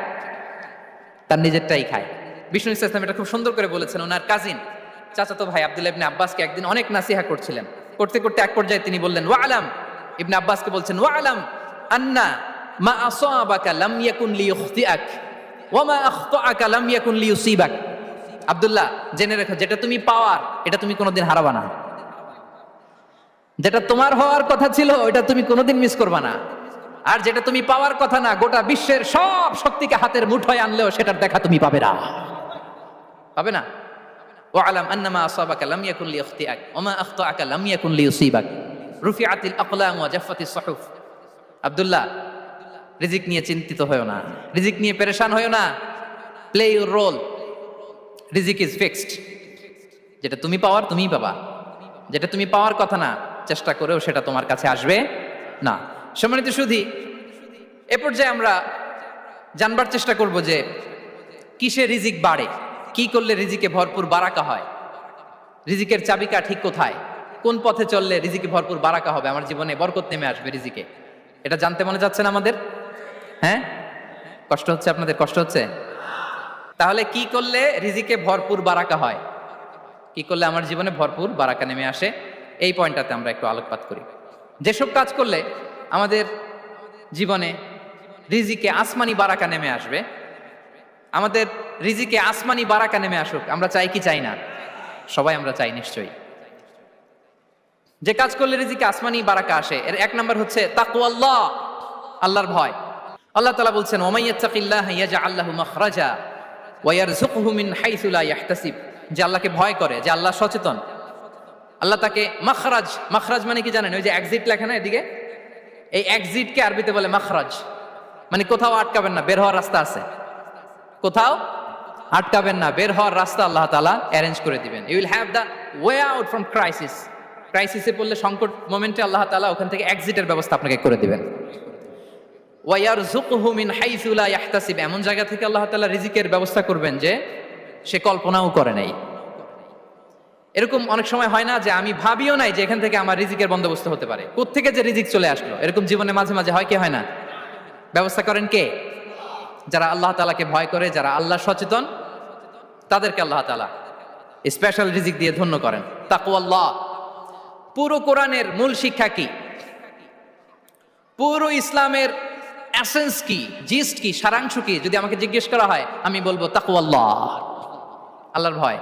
তার নিজেরটাই খায়। বিষ্ণু ইসলাম এটা খুব সুন্দর করে বলেছেন। ওনার কাজিন চাচাতো ভাই আব্দুল্লাহ ইবনে আব্বাসকে একদিন অনেক নাসিহা করছিলেন। করতে করতে এক পর্যায়ে তিনি বললেন, ওয়া আলাম, ইবনে আব্বাসকে বলছেন, ওয়া আলাম আন্না মা আসাবাকা লাম ইয়াকুন লিইখতিআক ওয়া মা আখতাআকা লাম ইয়াকুন লিইউসিবাক। আব্দুল্লাহ, জেনে রেখো, যেটা তুমি পাওয়ার এটা তুমি কোনোদিন হারাবা না। যেটা তোমার হওয়ার কথা ছিল ওটা তুমি কোনোদিন মিস করবা না। আর যেটা তুমি পাওয়ার কথা না, গোটা বিশ্বের সব শক্তিকে হাতের মুঠোয় আনলেও সেটার দেখা তুমি পাবে না, পাবে না। ওয়া আলাম আন্নামা আসাবাকা লাম ইয়াকুন লিইখতিআক ওয়া মা আখতাআকা লাম ইয়াকুন লিইউসিবাক রুফিআতিল আকলাম ওয়া জাফফাতিস সুহুফ। আব্দুল্লাহ, রিজিক নিয়ে চিন্তিত হয়ো না, রিজিক নিয়ে পেরেশান হয়ো না। প্লে ইউর রোল, রিজিক ইজ ফিক্সড। যেটা তুমি পাওয়ার তুমিই পাবা, যেটা তুমি পাওয়ার কথা না, চেষ্টা করেও সেটা তোমার কাছে আসবে না। সম্মানিত সুধী, এ পর্যায়ে আমরা জানবার চেষ্টা করব যে কিসে রিজিক বাড়ে, কি করলে রিজিকে ভরপুর বারাকা হয়, রিজিকের চাবিকা ঠিক কোথায়, কোন পথে চললে রিজিকে ভরপুর বারাকা হবে, আমার জীবনে বরকত নেমে আসবে রিজিকে। এটা জানতে মনে যাচ্ছে না আমাদের? হ্যাঁ, কষ্ট হচ্ছে আপনাদের? কষ্ট হচ্ছে? তাহলে কি করলে রিজিকে ভরপুর বারাকা হয়, কি করলে আমার জীবনে ভরপুর বারাকা নেমে আসে, এই পয়েন্টটাতে আমরা একটু আলোকপাত করি। যেসব কাজ করলে আমাদের জীবনে রিজিকে আসমানি বারাকা নেমে আসবে, আমাদের রিজিকে আসমানি বারাকা নেমে আসুক, আমরা চাই কি চাই না? সবাই আমরা চাই নিশ্চয়ই। যে কাজ করলে রিজিকে আসমানি বারাকা আসে, এর 1 নম্বর হচ্ছে তাকওয়াল্লাহ, আল্লাহর ভয়। আল্লাহ তাআলা বলছেন, ওয়া ইয়াত্তাকিল্লাহা ইয়াজআল লাহু মাখরাজা ওয়া ইয়ারযুকহু মিন হাইসু লা ইয়াহতাসিব। যে আল্লাহকে ভয় করে, যে আল্লাহ সচেতন, আল্লাহ তাকে মাখরাজ, মাখরাজ মানে কি জানেন? ওই যে এক্সিট লেখা না এদিকে, এই এক্সিটকে আরবিতে বলে মাখরাজ, মানে কোথাও আটকাবেন না, বের হওয়ার রাস্তা আছে, কোথাও আটকাবেন না, বের হওয়ার রাস্তা আল্লাহ তাআলা অ্যারেঞ্জ করে দিবেন। You will have the way out from crisis. ক্রাইসিসে পড়লে, সংকট মোমেন্টে আল্লাহ তাআলা ওখান থেকে এক্সিটের ব্যবস্থা আপনাকে করে দিবেন। ওয়া ইয়ারযুকহু মিন হাইসু লা ইয়াহতাসিব, এমন জায়গা থেকে আল্লাহ তাআলা রিজিকের ব্যবস্থা করবেন যে সে কল্পনাও করে নাই। এরকম অনেক সময় হয় না যে আমি ভাবিও নাই যে এখান থেকে আমার রিজিকের বন্দোবস্ত হতে পারে, কোত্থেকে যে রিজিক চলে আসলো। এরকম জীবনে মাঝে মাঝে হয় কি হয় না? ব্যবস্থা করেন কে? যারা আল্লাহ তাআলাকে ভয় করে, যারা আল্লাহ সচেতন, তাদেরকে আল্লাহ তাআলা স্পেশাল রিজিক দিয়ে ধন্য করেন। তাকওয়াল্লাহ। পুরো কোরআনের মূল শিক্ষা কি? পুরো ইসলামের এসেন্স কি, জিস্ট কি, সারাংশ কি যদি আমাকে জিজ্ঞেস করা হয়, আমি বলবো তাকওয়াল্লাহ, আল্লাহর ভয়,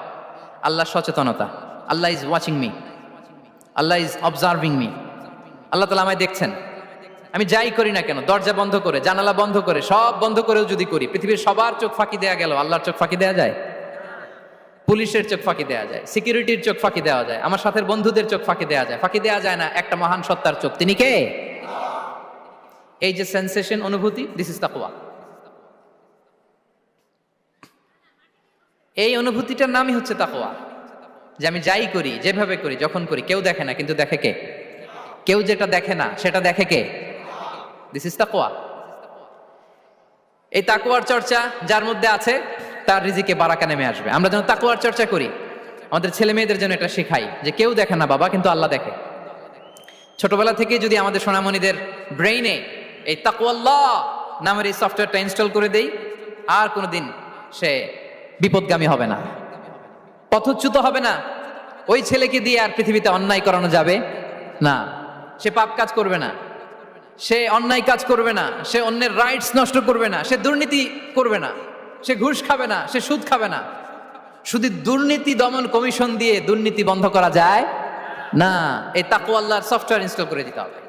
আল্লাহর সচেতনতা। Allah is watching me, Allah is observing me. Allah তাআলা আমায় দেখছেন। আমি যাই করি না কেন, দরজা বন্ধ করে, জানালা বন্ধ করে, সব বন্ধ করেও যদি করি, পৃথিবীর সবার চোখ ফাঁকি দেয়া গেল, আল্লাহর চোখ ফাঁকি দেয়া যায়? পুলিশের চোখ ফাঁকি দেয়া যায়, সিকিউরিটির চোখ ফাঁকি দেওয়া যায়, আমার সাথের বন্ধুদের চোখ ফাঁকি দেওয়া যায়, ফাঁকি দেওয়া যায় না একটা মহান সত্তার চোখ। তিনি কে? এই যে সেন্সেশন, অনুভূতি, দিস ইজ তাকওয়া। এই অনুভূতিটার নামই হচ্ছে তাকওয়া। যে আমি যাই করি, যেভাবে করি, যখন করি, কেউ দেখে না, কিন্তু দেখে কে? কেউ যেটা দেখে না সেটা দেখে কে? দিস ইজ তাকওয়া। এই তাকওয়ার চর্চা যার মধ্যে আছে, তার রিজিকে বারাকা নেমে আসবে। আমরা যেন তাকওয়ার চর্চা করি, আমাদের ছেলে মেয়েদের জন্য এটা শেখাই যে কেউ দেখে না বাবা, কিন্তু আল্লাহ দেখে। ছোটবেলা থেকে যদি আমাদের সোনামণিদের ব্রেইনে এই তাকওয়াল্লাহ নামের এই সফটওয়্যারটা ইনস্টল করে দেই, আর কোনোদিন সে বিপদগামী হবে না, পথচ্যুত হবে না। ওই ছেলেকে দিয়ে আর পৃথিবীতে অন্যায় করানো যাবে না। সে পাপ কাজ করবে না, সে অন্যায় কাজ করবে না, সে অন্যের রাইটস নষ্ট করবে না, সে দুর্নীতি করবে না, সে ঘুষ খাবে না, সে সুদ খাবে না। শুধু দুর্নীতি দমন কমিশন দিয়ে দুর্নীতি বন্ধ করা যায় না, এই তাকওয়া আল্লাহর সফটওয়্যার ইনস্টল করে দিতে হবে।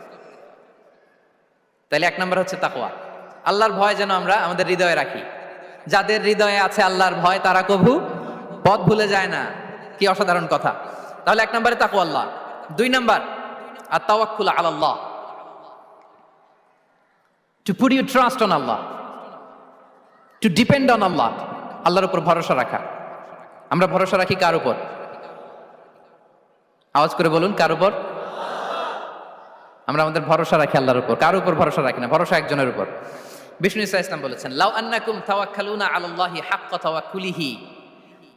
তাহলে এক নম্বর হচ্ছে তাকওয়া, আল্লাহর ভয় যেন আমরা আমাদের হৃদয়ে রাখি। যাদের হৃদয়ে আছে আল্লাহর ভয় তারা কভু পথ ভুলে যায় না। কি অসাধারণ কথা! তাহলে এক নম্বরে তাকওয়া আল্লাহ। দুই নম্বর আত-তাওয়াক্কুল আলাল্লাহ, to put your trust on Allah, to depend on Allah. আল্লাহর উপর ভরসা রাখা। আমরা ভরসা রাখি কার উপর? আওয়াজ করে বলুন, কার উপর? আমরা আমাদের ভরসা রাখি আল্লাহর উপর, কার উপর ভরসা রাখি না, ভরসা একজনের উপর। বিষ্ণু ইসা ইসলাম বলেছেন, লাউ আন্নাকুম তাওয়াক্কালুনা আলাল্লাহি হাক্কা তাওয়াক্কুলিহি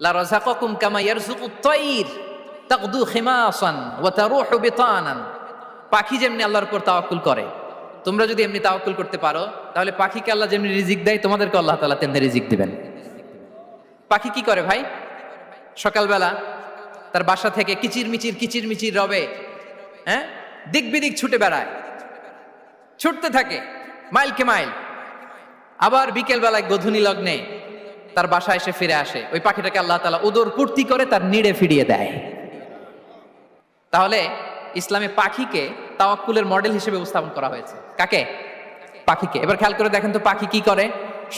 লা রাযাকাকুম কামা ইয়ারযুকুত তায়র তাগদু খিমাসান ওয়া তারুহু বিতানান। পাখি যেমনি আল্লাহর উপর তাওয়াক্কুল করে, তোমরা যদি এমনি তাওয়াক্কুল করতে পারো, তাহলে পাখিকে আল্লাহ যেমনি রিজিক দেয়, তোমাদেরকে আল্লাহ তাআলা তেমনি রিজিক দিবেন। পাখি কি করে ভাই? সকালবেলা তার বাসা থেকে কিচিরমিচির রবে, হ্যাঁ, দিক বিদিক ছুটে বেড়ায়, ছুটতে থাকে মাইলকে মাইল। আবার বিকেল বেলায় গধূলি লগ্নে তার বাসায় এসে ফিরে আসে। ওই পাখিটাকে আল্লাহ তাআলা উদর পূর্তি করে তার নিড়ে ফিরিয়ে দেয়। তাহলে ইসলামে পাখিকে তাওয়াক্কুলের মডেল হিসেবে উপস্থাপন করা হয়েছে। কাকে? পাখিকে। এবার খেয়াল করে দেখেন তো পাখি কি করে?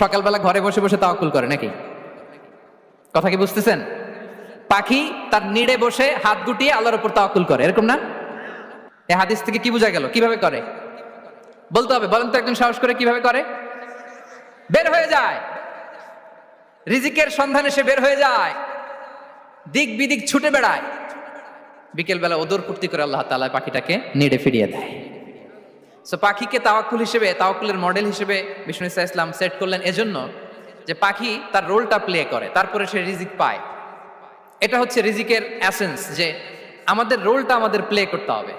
সকালবেলা ঘরে বসে বসে তাওয়াক্কুল করে নাকি? কথা কি বুঝতেছেন? পাখি তার নিড়ে বসে হাত গুটিয়ে আল্লাহর উপর তাওয়াক্কুল করে, এরকম না? এই হাদিস থেকে কি বোঝা গেল? কিভাবে করে বলতে হবে, বলেন তো একজন সাহস করে। কিভাবে করে? বের হয়ে যায়, রিজিকের সন্ধানে সে বের হয়ে যায়, দিক বিদিক ছুটে বেড়ায়। বিকেল বেলা ওদর পূর্তি করে আল্লাহ তাআলা পাখিটাকে নিড়ে ফিরিয়ে দেয়। সো পাখিকে তাওয়াক্কুল হিসেবে, তাওয়াক্কুলের মডেল হিসেবে বিষ্ণু ইসা ইসলাম সেট করলেন এজন্য যে পাখি তার রোলটা প্লে করে, তারপরে সে রিজিক পায়। এটা হচ্ছে রিজিকের এসেন্স, যে আমাদের রোলটা আমাদের প্লে করতে হবে,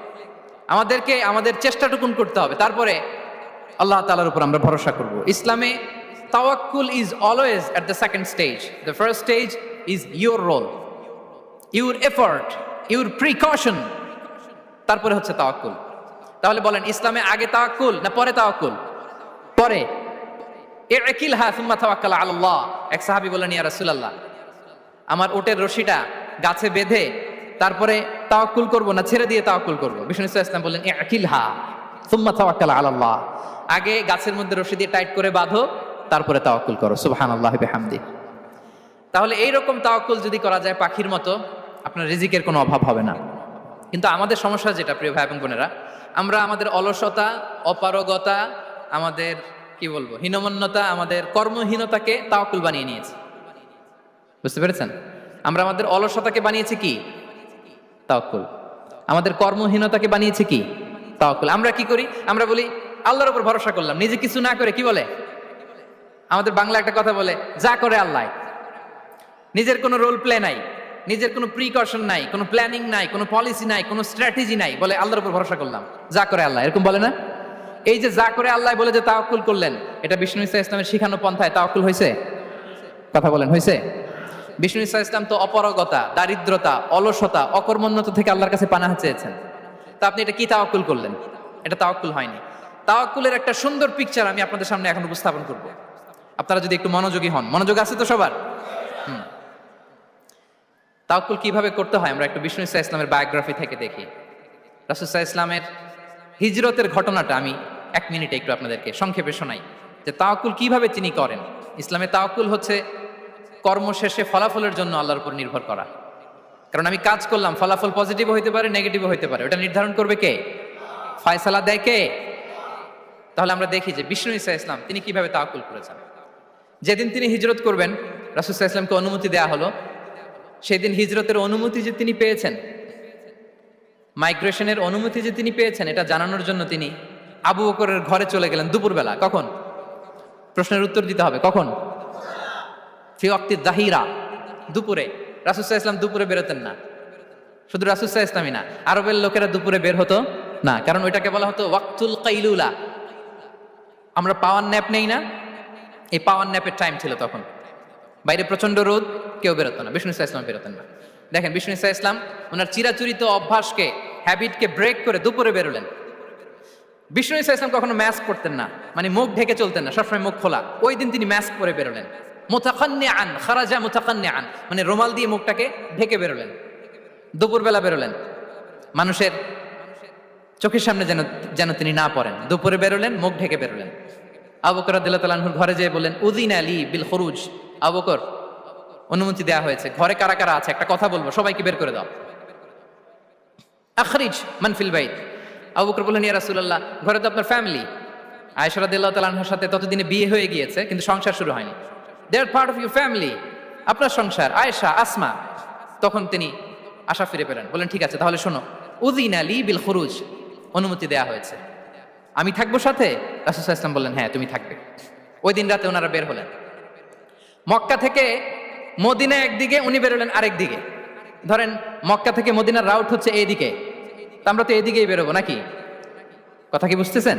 আমাদেরকে আমাদের চেষ্টাটুকুন করতে হবে, তারপরে আল্লাহ তাআলার উপর আমরা ভরসা করব। ইসলামে তাওয়াক্কুল is always at the second stage. The first stage is your role, your effort, your precaution, তারপরে হচ্ছে তাওয়াক্কুল। তাহলে বলেন, ইসলামে আগে তাওয়াক্কুল না পরে তাওয়াক্কুল? পরে। ইকিলহা সুম্মা তাওয়াক্কাল আলাল্লাহ। এক সাহাবী বলেন, ইয়া রাসূলুল্লাহ, আমার ওটের রশিটা গাছে বেঁধে তারপরে তাওয়াক্কুল করব না ছেড়ে দিয়ে তাওয়াক্কুল করব? বিষ্ণু ইসলাম বললেন, ইকিলহা সুম্মা তাওয়াক্কাল আলাল্লাহ। আগে গাছের মধ্যে রশি দিয়ে টাইট করে বাঁধো, তারপরে তাওয়াক্কুল করো। সুবহানাল্লাহি বিহামদি। তাহলে এইরকম তাওয়াক্কুল যদি করা যায় পাখির মতো, আপনার রিজিকের কোনো অভাব হবে না। কিন্তু আমাদের সমস্যা যেটা, প্রিয় ভাই এবং বোনেরা, আমরা আমাদের অলসতা, অপারগতা, আমাদের কি বলবো, হীনমন্যতা, আমাদের কর্মহীনতাকে তাওয়াক্কুল বানিয়ে নিয়েছি। বুঝতে পেরেছেন? আমরা আমাদের অলসতাকে বানিয়েছি কি? তাওয়াক্কুল। আমাদের কর্মহীনতাকে বানিয়েছি কি? তাওয়াক্কুল। আমরা কি করি? আমরা বলি আল্লাহর উপর ভরসা করলাম, নিজে কিছু না করে। কি বলে আমাদের বাংলা একটা কথা বলে, যা করে আল্লাহ। নিজের কোনো রোল প্লে নাই, নিজের কোনো প্রিকশন নাই, কোনো প্ল্যানিং নাই, কোনো পলিসি নাই, কোনো স্ট্র্যাটেজি নাই, বলে আল্লাহর উপর ভরসা করলাম, যা করে আল্লাহ। এরকম বলে না? এই যে যা করে আল্লাহ বলে যে তাওয়াক্কুল করলেন, এটা বিষ্ণু ইসা ইসলামের শিখানো পন্থায় তাওয়াক্কুল হয়েছে? কথা বলেন, হয়েছে? বিষ্ণু ইসা ইসলাম তো অপারগতা, দারিদ্রতা, অলসতা, অকর্মণ্যতা থেকে আল্লাহর কাছে পানাহ চেয়েছেন। তা আপনি এটা কি তাওয়াক্কুল করলেন? এটা তাওয়াক্কুল হয়নি। তাওয়াক্কুলের একটা সুন্দর পিকচার আমি আপনাদের সামনে এখন উপস্থাপন করব, আপনারা যদি একটু মনোযোগী হন। মনোযোগ আছে তো সবার? তাওয়াক্কুল কিভাবে করতে হয় আমরা একটু বিষ্ণু ইসা ইসলামের বায়োগ্রাফি থেকে দেখি। রাসূল সাল্লাল্লাহু আলাইহি ওয়াসাল্লামের হিজরতের ঘটনাটা আমি 1 মিনিটে একটু আপনাদেরকে সংক্ষেপে শোনাই, যে তাওয়াক্কুল কিভাবে তিনি করেন। ইসলামে তাওয়াক্কুল হচ্ছে কর্মশেষে ফলাফলের জন্য আল্লাহর উপর নির্ভর করা। কারণ আমি কাজ করলাম, ফলাফল পজিটিভ হইতে পারে, নেগেটিভ হইতে পারে, ওটা নির্ধারণ করবে কে? ফয়সালা দেয় কে? তাহলে আমরা দেখি যে বিষ্ণু ইসা ইসলাম তিনি কিভাবে তাওয়াক্কুল করেছেন। যেদিন তিনি হিজরত করবেন, রাসূল সাল্লাল্লাহু আলাইহি ওয়াসাল্লামকে অনুমতি দেয়া হলো, সেদিন হিজরতের অনুমতি যে তিনি পেয়েছেন, মাইগ্রেশনের অনুমতি যে তিনি পেয়েছেন, এটা জানানোর জন্য তিনি আবু বকরের ঘরে চলে গেলেন দুপুরবেলা। কখন? প্রশ্নের উত্তর দিতে হবে। কখন? ফি ওয়াক্তি যাহিরা, দুপুরে। রাসূল সাল্লাল্লাহু আলাইহি ওয়াসাল্লাম দুপুরে বেরোতেন না। শুধু রাসূল সাল্লাল্লাহু আলাইহি ওয়াসাল্লামই না, আরবের লোকেরা দুপুরে বের হতো না, কারণ ওইটাকে বলা হতো ওয়াক্তুল কাইলুলা। আমরা পাওয়ার ন্যাপ নেই না, এই পাওয়ার ন্যাপের টাইম ছিল তখন। বাইরে প্রচন্ড রোদ, কেউ বেরোতো না, বিষ্ণু ইসলাম বেরোতেন না। দেখেন বিষ্ণু ইসলাম ওনার চিরাচরিত অভ্যাসকে, হ্যাবিটকে ব্রেক করে দুপুরে বেরোলেন। বিষ্ণু ইসলাম কখনো ম্যাস্ক পরতেন না, মানে মুখ ঢেকে চলতেন না, সবসময় মুখ খোলা। ওই দিন তিনি ম্যাস্ক পরে বেরোলেন। মুতাকান্নিআন, খারাজা মুতাকান্নিআন, মানে রুমাল দিয়ে মুখটাকে ঢেকে বেরোলেন। দুপুরবেলা বেরোলেন, মানুষের চোখের সামনে যেন যেন তিনি না পড়েন। দুপুরে বেরোলেন, মুখ ঢেকে বেরোলেন। আবু বকর রাদিয়াল্লাহু তাআলা আনহুর ঘরে যেয়ে বললেন, উযিনা লি বিল খুরুজ। আবু বকর, অনুমতি দেওয়া হয়েছে, ঘরে কারা কারা আছে একটা কথা বলবো, সবাইকে বের করে দাও। আখরিজ মান ফিল বাইত। আবু বকর বললেন, ইয়া রাসূলুল্লাহ, ঘরে তো আপনার ফ্যামিলি। আয়েশা রাদিয়াল্লাহু তাআলা আনহার সাথে ততদিনে বিয়ে হয়ে গিয়েছে, কিন্তু সংসার শুরু হয়নি। দে আর পার্ট অফ ইউর ফ্যামিলি, আপনার সংসার, আয়েশা, আসমা। তখন তিনি আশা ফিরে পেলেন, বললেন ঠিক আছে তাহলে শোনো, উযিনা লি বিল খুরুজ, অনুমতি দেওয়া হয়েছে, আমি থাকবো সাথে? রাসূল সাল্লাল্লাহু আলাইহি ওয়াসাল্লাম বললেন, হ্যাঁ তুমি থাকবে। ওই দিন রাতে ওনারা বের হলেন। মক্কা থেকে মদিনা একদিকে, উনি বেরোলেন আরেক দিকে। ধরেন মক্কা থেকে মদিনার রাউট হচ্ছে এইদিকে, তা আমরা তো এদিকেই বেরোবো নাকি? কথা কি বুঝতেছেন?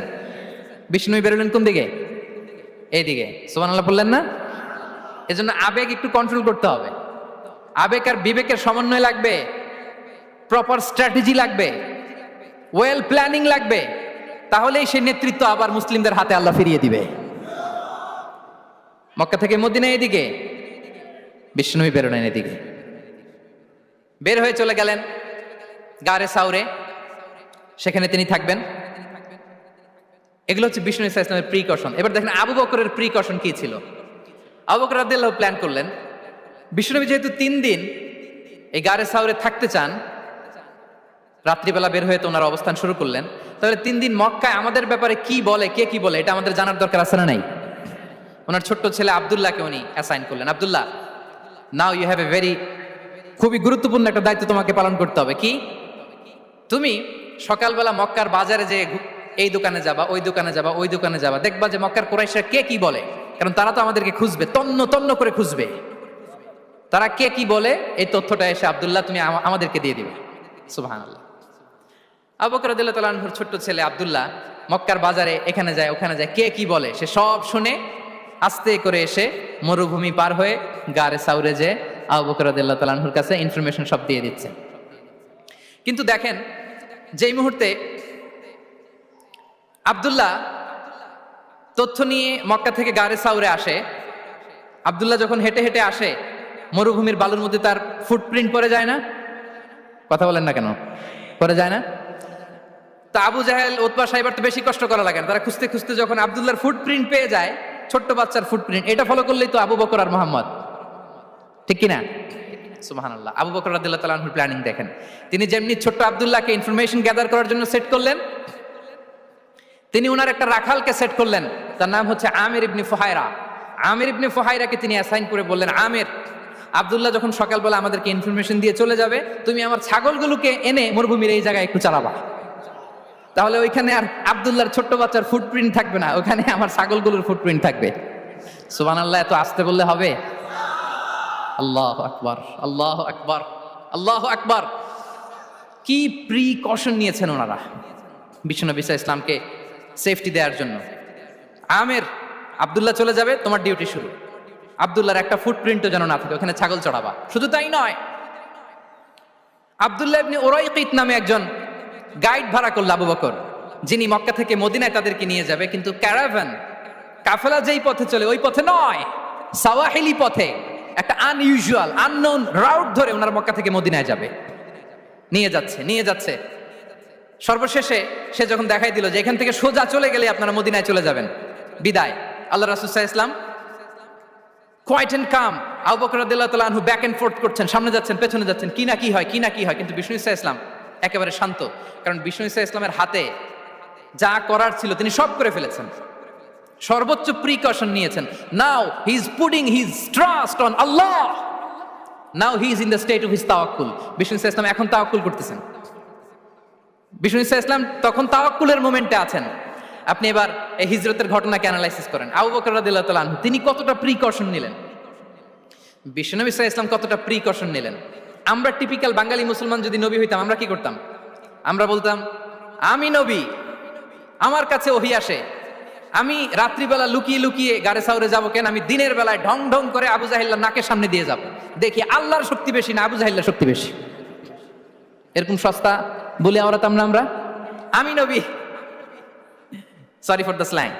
বিষ্ণু বেরোলেন কোন দিকে? এইদিকে। সুবহানাল্লাহ বললেন না? এজন্য আবেগ একটু কন্ট্রোল করতে হবে। আবেগ আর বিবেকের সমন্বয় লাগবে, প্রপার স্ট্র্যাটেজি লাগবে, ওয়েল প্ল্যানিং লাগবে, তাহলেই সেই নেতৃত্ব আবার মুসলিমদের হাতে আল্লাহ ফিরিয়ে দিবে। মক্কা থেকে মদিনা এদিকে, বিষ্ণু বেরোলেন এদিকে। বের হয়ে চলে গেলেন গারে সাউরে, সেখানে তিনি থাকবেন। এগুলো হচ্ছে বিষ্ণু ইসলামের প্রিকশন। এবার দেখেন আবু বকরের প্রিকশন কি ছিল। আবু বকর রাদিয়াল্লাহু প্ল্যান করলেন, বিষ্ণুনবী যেহেতু 3 দিন এই গারে সাউরে থাকতে চান, রাত্রিবেলা বের হয়ে তো ওনার অবস্থান শুরু করলেন, তাহলে 3 দিন মক্কায় আমাদের ব্যাপারে কি বলে, কে কি বলে, এটা আমাদের জানার দরকার আছে না নাই? ওনার ছোট্ট ছেলে আব্দুল্লাহকে উনি অ্যাসাইন করলেন। আব্দুল্লাহ, now you have a very, খুবই গুরুত্বপূর্ণ একটা দায়িত্ব তোমাকে পালন করতে হবে। কি? তুমি সকালবেলা মক্কার বাজারে যে এই দোকানে যাবা, ওই দোকানে যাবা, ওই দোকানে যাবা, দেখবা যে মক্কার কুরাইশরা কে কি বলে, কারণ তারা তো আমাদেরকে খুঁজবে, তন্ন তন্ন করে খুঁজবে। তারা কে কি বলে এই তথ্যটা এসে আব্দুল্লাহ তুমি আমাদেরকে দিয়ে দিবে। সুবহানাল্লাহ। আবু বকর রাদিয়াল্লাহু তাআলা আনহুর ছোট্ট ছেলে আব্দুল্লাহ মক্কার বাজারে এখানে যায় ওখানে যায়, কে কি বলে সে সব শুনে আস্তে করে এসে মরুভূমি পার হয়ে গারে সাউরে যে আবু বকর রাদিয়াল্লাহু তাআলা আনহুর কাছে ইনফরমেশন সব দিয়ে দিচ্ছে। কিন্তু দেখেন যেই মুহূর্তে আব্দুল্লাহ তথ্য নিয়ে মক্কা থেকে গারে সাউরে আসে, আব্দুল্লাহ যখন হেঁটে হেঁটে আসে, মরুভূমির বালুর মধ্যে তার ফুটপ্রিন্ট পড়ে যায় না? কথা বলেন না কেন? পড়ে যায় না? তা আবু জাহেল, উতবা, সাইবার তো বেশি কষ্ট করা লাগে না। তারা খুঁজতে খুঁজতে যখন আব্দুল্লাহর ফুটপ্রিন্ট পেয়ে যায়, ছোট্ট বাচ্চার ফুটপ্রিন্ট, এটা ফলো করলেই তো আবু বকর আর মোহাম্মদ, ঠিক কিনা? সুবহানাল্লাহ। আবু বকর রাদিয়াল্লাহু তাআলা আনহুর প্ল্যানিং দেখেন। তিনি যেমনি ছোট্ট আব্দুল্লাহকে ইনফরমেশন গ্যাদার করার জন্য সেট করলেন, তিনি ওনার একটা রাখালকে সেট করলেন, তার নাম হচ্ছে আমির ইবনে ফুহায়রা। আমির ইবনে ফুহায়রাকে তিনি অ্যাসাইন করে বললেন, আমির, আব্দুল্লাহ যখন সকালবেলা আমাদেরকে ইনফরমেশন দিয়ে চলে যাবে, তুমি আমার ছাগলগুলোকে এনে মরুভূমির এই জায়গায় একটু চালাবা। তাহলে ওইখানে আর আব্দুল্লাহর ছোট্ট বাচ্চার ফুটপ্রিন্ট থাকবে না, ওখানে আমার ছাগলগুলোর ফুটপ্রিন্ট থাকবে। সুবহানাল্লাহ। এত আসতে বললে হবে? আল্লাহু আকবার, আল্লাহু আকবার, আল্লাহু আকবার। কি প্রিকশন নিয়েছেন ওনারা বিশ্বনবী সাল্লাল্লাহু আলাইহি ওয়াসাল্লামকে সেফটি দেওয়ার জন্য। আমির, আব্দুল্লাহ চলে যাবে, তোমার ডিউটি শুরু। আব্দুল্লাহর একটা ফুটপ্রিন্টও যেন না থাকে, ওখানে ছাগল চড়াবা। শুধু তাই নয়, আব্দুল্লাহ ইবনে উরাইকিত নামে একজন গাইড ভাড়া করল আবু বকর, যিনি মক্কা থেকে মদিনায় তাদেরকে নিয়ে যাবে। কিন্তু ক্যারাভান, কাফেলা যেই পথে চলে ওই পথে নয়, সাওয়াহিলি পথে, একটা আনইউজুয়াল আননোন রাউট ধরে ওনার মক্কা থেকে মদিনায় যাবে। নিয়ে যাচ্ছে নিয়ে যাচ্ছে, সর্বশেষে সে যখন দেখাই দিল যে এখান থেকে সোজা চলে গেলে আপনারা মদিনায় চলে যাবেন, বিদায়। আল্লাহ রাসূল সাল্লাল্লাহু আলাইহি ওয়াসাল্লাম কোয়াইট এন্ড কাম, আবু বকর রাদিয়াল্লাহু তাআলা আনহু ব্যাক এন্ড ফোর্থ করছেন, সামনে যাচ্ছেন, পেছনে যাচ্ছেন, কি না কি হয়, কি না কি হয়। কিন্তু বিষ্ণু সাল্লাল্লাহু আলাইহি ওয়াসাল্লাম একেবারে শান্ত, কারণ বিষ্ণু সাল্লাল্লাহু আলাইহি ওয়াসাল্লামের হাতে যা করার ছিল তিনি সব করে ফেলেছেন, সর্বোচ্চ প্রিকশন নিয়েছেন। Now he is putting his trust on Allah, now he is in the state of his তাওয়াক্কুল। বিষ্ণু সাল্লাল্লাহু আলাইহি ওয়াসাল্লাম এখন তাওয়াক্কুল করতেছেন। বিষ্ণু সাল্লাল্লাহু আলাইহি ওয়াসাল্লাম তখন তাওয়াক্কুলের মোমেন্টে আছেন। আপনি এবার এই হিজরতের ঘটনাকে অ্যানালাইসিস করেন। আবু বকর রাদিয়াল্লাহু তাআলা আনহু তিনি কতটা প্রিকশন নিলেন, বিশ্বনবী সাল্লাল্লাহু আলাইহি ওয়াসাল্লাম কতটা প্রিকশন নিলেন। আমরা টিপিক্যাল বাঙালি মুসলমান যদি নবী হইতাম, আমরা কি করতাম? আমরা বলতাম, আমি নবী, আমার কাছে ওহী আসে, আমি রাত্রিবেলা লুকিয়ে লুকিয়ে গাড়ে সাউরে যাবো কেন, আমি দিনের বেলায় ঢং ঢং করে আবু জাহিল্লার নাকের সামনে দিয়ে যাব, দেখি আল্লাহর শক্তি বেশি না আবু জাহিল্লার শক্তি বেশি। এরকম সস্তা বলে আওড়াতাম না আমরা। আমি নবী, সরি ফর দ্য স্ল্যাং,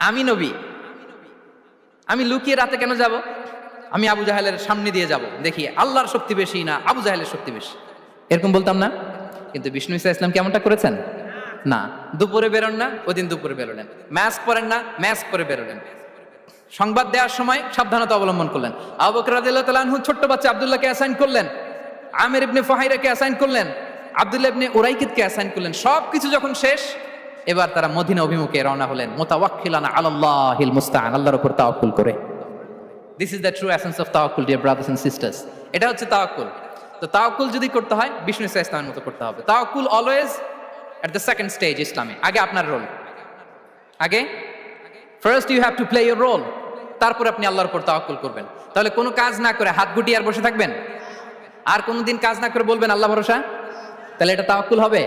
আমি নবী, আমি লুকিয়ে রাতে কেন যাব, আমি আবু জাহেলের সামনে দিয়ে যাব, দেখি আল্লাহর শক্তি বেশি না আবু জাহেলের শক্তি বেশি, এরকম বলতাম না। কিন্তু বিষ্ণু ইসা ইসলাম কেমনটা করেছেন না, দুপুরে বেরোন না, ওই দিন দুপুরে বেরোলেন, মাস্ক পরেন না, মাস্ক পরে বেরোলেন। সংবাদ দেওয়ার সময় সাবধানতা অবলম্বন করলেন। আবু বকর রাদিয়াল্লাহু তাআলা আনহু ছোট্ট বাচ্চা আব্দুল্লাহকে অ্যাসাইন করলেন, আমির ইবনে ফাহিরাকে অ্যাসাইন করলেন, আব্দুল্লাহ ইবনে উরাইকিতকে অ্যাসাইন করলেন। সবকিছু যখন শেষ, এবার তারা মদিনা অভিমুখে রওনা হলেন, মুতাওয়াক্কিলান আলাল্লাহিল মুস্তাআন, আল্লাহর উপর তাওয়াক্কুল করে। This is the true essence of তাওয়াক্কুল, ডিয়ার ব্রাদার্স এন্ড সিস্টার্স। এটা হচ্ছে তাওয়াক্কুল। তো তাওয়াক্কুল যদি করতে হয় বিষ্ণু ইসা ইসলামের মতো করতে হবে। তাওয়াক্কুল always at the second stage ইসলামে। আগে আপনার রোল, আগে first you have to play your role, তারপর আপনি আল্লাহর উপর তাওয়াক্কুল করবেন। তাহলে কোনো কাজ না করে হাত গুটিয়ে আর বসে থাকবেন, আর কোনোদিন কাজ না করে বলবেন আল্লাহ ভরসা, তাহলে এটা তাওয়াক্কুল হবে?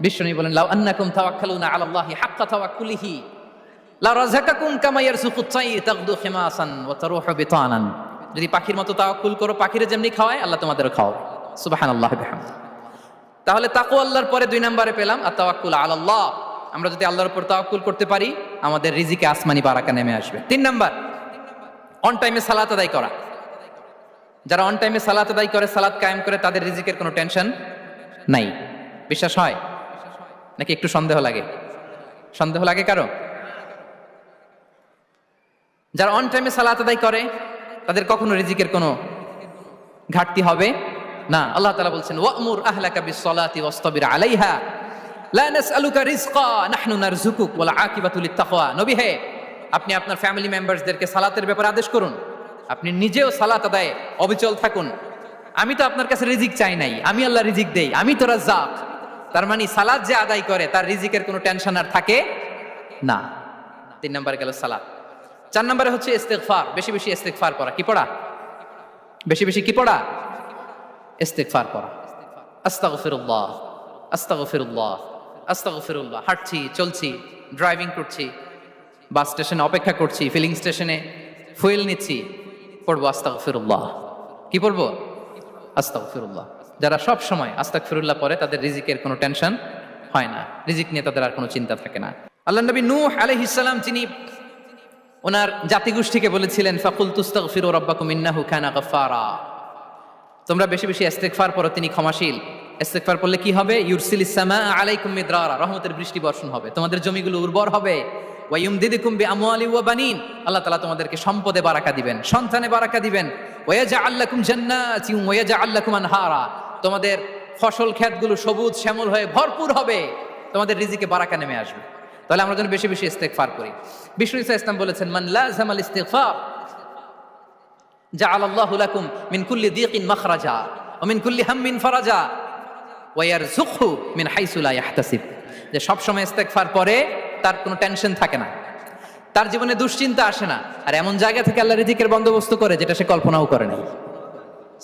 বিশ্বনবী বলেন, লাউ আন্নাকুম তাওয়াক্কালুনা আলাল্লাহি হাক্কা তাওয়াক্কুলিহি লা রাযাকাকুম কামা ইয়ারযুকুত তাইর তাগদু খিমাসান ওয়া তারুহু বিতানান। যদি পাখির মতো তাওয়াক্কুল করো, পাখিরে যেমনি খাওয়ায় আল্লাহ তোমাদেরও খাওয়াবে। সুবহানাল্লাহি ওয়া বিহামদিহি। তাহলে তাকওয়া আল্লাহর পরে 2 নম্বরে পেলাম আত-তাওয়াক্কুল আলাল্লাহ। আমরা যদি আল্লাহর উপর তাওয়াক্কুল করতে পারি, আমাদের রিজিকে আসমানি বারাকা নেমে আসবে। 3 নাম্বার, অন টাইমে সালাত আদায় করা। যারা অন টাইমে সালাত আদায় করে, সালাত কায়েম করে, তাদের রিজিকের কোনো টেনশন নাই। বিশ্বাস হয় নাকি একটু সন্দেহ লাগে? সন্দেহ লাগে কারো? যারা অন টাইমে সালাত আদায় করে, তাদের কখনো রিজিকের কোনো ঘাটতি হবে না। আল্লাহ তাআলা বলছেন, ওয়া'মুর আহলাকা বিস-সালাতি ওয়াসতাবির আলাইহা লা নাসআলুকা রিজকা নাহনু নারযুকুক ওয়াল আকিবাতু লিত-তাকওয়া। নবী হে, আপনি আপনার ফ্যামিলি মেম্বারসদেরকে সালাতের ব্যাপারে আদেশ করুন, আপনি নিজেও সালাত আদায়ে অবিচল থাকুন। আমি তো আপনার কাছে রিজিক চাই নাই, আমি আল্লাহ রিজিক দেই, আমি তো রাজ্জাক। তার মানে সালাত যে আদায় করে তার রিজিকের কোনো টেনশন আর থাকে না। 3 নম্বরে গেল সালাত। 4 নম্বরে হচ্ছে ইস্তিগফার, বেশি বেশি ইস্তিগফার পড়া। কি পড়া? বেশি বেশি কি পড়া? ইস্তিগফার পড়া। আস্তাগফিরুল্লাহ, আস্তাগফিরুল্লাহ, আস্তাগফিরুল্লাহ। হাঁটছি, চলছি, ড্রাইভিং করছি, বাস স্টেশনে অপেক্ষা করছি, ফিলিং স্টেশনে ফুয়েল নিচ্ছি, পড়বো আস্তাগফিরুল্লাহ। কি পড়বো? আস্তাগফিরুল্লাহ। যারা সব সময় আস্তাগফিরুল্লাহ পড়ে, তাদের রিজিকের কোনো টেনশন হয় না, রিজিক নিয়ে তাদের আর কোনো চিন্তা থাকে না। আল্লাহ নবী নূহ আলাইহিস সালাম, তিনি ওনার জাতিগোষ্ঠীকে বলেছিলেন, ফাকুলতুস্তাগফিরু রাব্বাকুম ইন্নাহু কানা গাফফারা। তোমরা বেশি বেশি ইস্তিগফার পড়ো, তিনি ক্ষমাশীল। ইস্তিগফার পড়লে কি হবে? ইউরসিলিস সামা আলাইকুম মিদরারা, রহমতের বৃষ্টি বর্ষণ হবে, তোমাদের জমিগুলো উর্বর হবে। ওয়া ইউমদিদুকুম বিআমওয়ালি ওয়া বানিন, আল্লাহ তাআলা তোমাদেরকে সম্পদে বারাকা দিবেন, সন্তানে বারাকা দিবেন। ওয়া ইয়াজআল লাকুম জান্নাতিন ওয়া ইয়াজআল লাকুম আনহারা, তোমাদের ফসল ক্ষেতগুলো সবুজ শ্যামল হয়ে ভরপুর হবে, তোমাদের রিজিকে বারাকা নেমে আসবে। তাহলে আমরা যেন বেশি বেশি ইস্তিগফার করি। বিষ্ণু ইসা ইসলাম বলেছেন, মান লাযামাল ইস্তিগফার জাআলাল্লাহু লাকুম মিন কুল্লি দিকিন মাখরাজা ওয়া মিন কুল্লি হাম্মিন ফারাজা ওয়া ইয়ারযুকহু মিন হাইসু লা ইয়াহতাসিব। যে সব সময় ইস্তিগফার পড়ে তার কোনো টেনশন থাকে না, তার জীবনে দুশ্চিন্তা আসে না, আর এমন জায়গা থেকে আল্লাহ রিজিকের বন্দোবস্ত করে যেটা সে কল্পনাও করে নাই।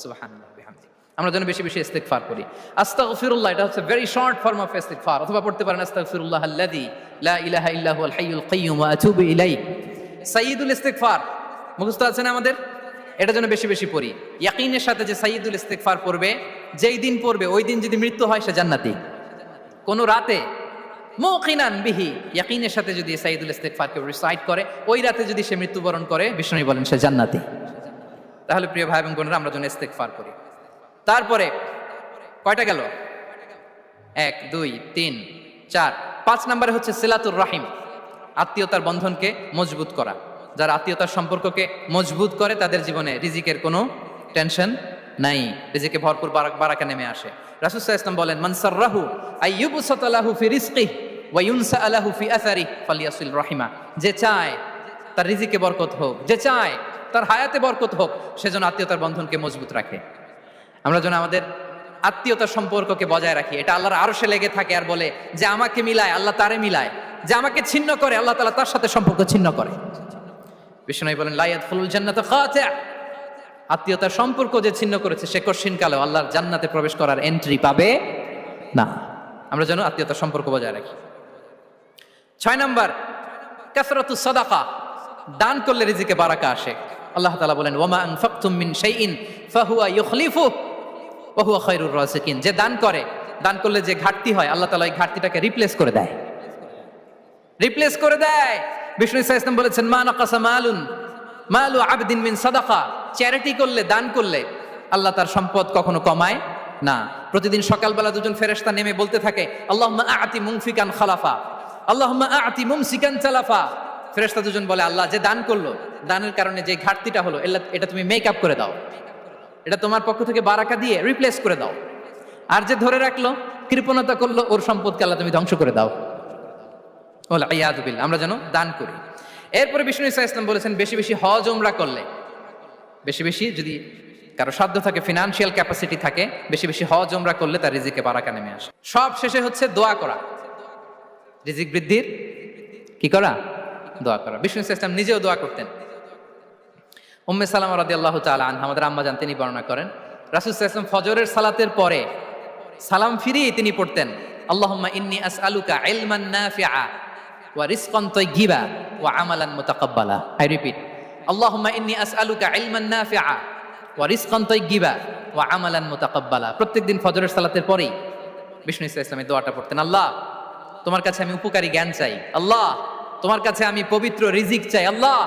সুবহানাল্লাহ বিহামদিহি। আমরা যেন বেশি বেশি ইস্তিগফার করি। আস্তাগফিরুল্লাহ, এটা হচ্ছে ভেরি শর্ট ফর্ম অফ ইস্তিগফার। অথবা পড়তে পারেন আস্তাগফিরুল্লাহ আল্লাযী লা ইলাহা ইল্লা হুয়াল হাইয়ুল কাইয়্যুম ওয়া আতুবু ইলাইহি। সাইয়্যিদুল ইস্তিগফার মুখস্থ আছে না আমাদের? এটা যেন বেশি বেশি পড়ি। ইয়াকিনের সাথে যে সাইয়্যিদুল ইস্তিগফার পড়বে, যেই দিন পড়বে ওই দিন যদি মৃত্যু হয় সে জান্নাতি। কোন রাতে মুকিনান বিহি, ইয়াকিনের সাথে যদি সাইয়্যিদুল ইস্তিগফারকে রিসাইট করে, ওই রাতে যদি সে মৃত্যুবরণ করে, বিষ্ণু বলেন সে জান্নাতি। তাহলে প্রিয় ভাই এবং বোনেরা, আমরা যেন ইস্তিগফার করি। তারপরে কয়টা গেল? 1 2 3 4 5 নম্বরে হচ্ছে সিলাতুর রাহিম, আত্মীয়তার বন্ধনকে মজবুত করা। যারা আত্মীয়তার সম্পর্ককে মজবুত করে, তাদের জীবনে রিজিকের কোনো টেনশন নাই, রিজিকে ভরপুর বারাকা নেমে আসে। রাসূল সাল্লাল্লাহু আলাইহি ওয়াসাল্লাম বলেন, মান সাররাহু আইয়ুবসাতা লাহু ফি রিজকিহি ওয়া ইউনসা লাহু ফি আসারিহি ফালিয়াসিল রাহিমা। যে চায় তার রিজিকে বরকত হোক, যে চায় তার হায়াতে বরকত হোক, সেজন্য আত্মীয়তার বন্ধনকে মজবুত রাখে। আমরা যেন আমাদের আত্মীয়তার সম্পর্ককে বজায় রাখি। এটা আল্লাহর আরশে লেগে থাকে আর বলে যে আমাকে মিলায় আল্লাহ তারে মিলায়, যে আমাকে ছিন্ন করে আল্লাহ তাআলা তার সাথে সম্পর্ক ছিন্ন করে। বিষ্ণু বলেন, লা ইয়াদখুলুল জান্নাতা খাতি', আত্মীয়তার সম্পর্ক যে ছিন্ন করেছে সে কশিন কালেও আল্লাহর জান্নাতে প্রবেশ করার এন্ট্রি পাবে না। আমরা যেন আত্মীয়তার সম্পর্ক বজায় রাখি। 6 নাম্বার, কাসরাতুস সাদাকা, দান করলে রিজিকে বারাকা আসে। আল্লাহ তাআলা বলেন ওয়ামা আনফাকতুম মিন শাইইন ফাহুয়া ইউখলিফু ওয়া হুয়া খায়রুর রাযিকিন। যে দান করে, দান করলে যে ঘাটতি হয় আল্লাহ তাআলা এই ঘাটতিটাকে রিপ্লেস করে দেয়, রিপ্লেস করে দেয়। বিষ্ণু ইসা ইসলাম বলেছেন মা নাকাসা মালু আবদিন মিন সাদাকা। চ্যারিটি করলে, দান করলে আল্লাহ তার সম্পদ কখনো কমায় না। প্রতিদিন সকালবেলা দুজন ফেরেশতা নেমে বলতে থাকে আল্লাহুম্মা আ'তি মুনফিকান খালাফা, আল্লাহুম্মা আ'তি মুমসিকান চালাফা। ফেরেশতা দুজন বলে আল্লাহ যে দান করলো, দানের কারণে যে ঘাটতিটা হলো এটা তুমি মেক আপ করে দাও, এটা তোমার পক্ষ থেকে বারাকা দিয়ে রিপ্লেস করে দাও। আর যে ধরে রাখলো, কৃপণতা করলো, ওর সম্পদকে আল্লাহ তুমি ধ্বংস করে দাও। ওয়াল ইয়াযু বিল্লাহ। আমরা যেন দান করি। এরপরে বিষ্ণু ইসা ইসলাম বলেছেন বেশি বেশি হজ উমরা করলে, বেশি বেশি যদি কারো সাধ্য থাকে, ফিনান্সিয়াল ক্যাপাসিটি থাকে, বেশি বেশি হজ উমরা করলে তার রিজিকে বারাকা নেমে আসে। সব শেষে হচ্ছে দোয়া করা, রিজিক বৃদ্ধির কি করা? দোয়া করা। বিষ্ণু ইসা ইসলাম নিজেও দোয়া করতেন। উম্মে সালামা রাদিয়াল্লাহু তাআলা আনহা, আমাদের আম্মা জান, তিনি বর্ণনা করেন রাসূল সাল্লাল্লাহু আলাইহি ওয়াসাল্লাম ফজরের সালাতের পরে সালাম ফিরিয়ে তিনি পড়তেন আল্লাহুম্মা ইন্নী আসআলুকা ইলমান নাফিআ ওয়া রিজকান তাইয়্যিবা ওয়া আমালান মুতাকাব্বালা। আই রিপিট, আল্লাহুম্মা ইন্নী আসআলুকা ইলমান নাফিআ ওয়া রিজকান তাইয়্যিবা ওয়া আমালান মুতাকাব্বালা। প্রত্যেকদিন ফজরের সালাতের পরেই বিষ্ণু ইসা ইসলাম এই দোয়াটা পড়তেন। আল্লাহ তোমার কাছে আমি উপকারী জ্ঞান চাই, আল্লাহ তোমার কাছে আমি পবিত্র রিজিক চাই, আল্লাহ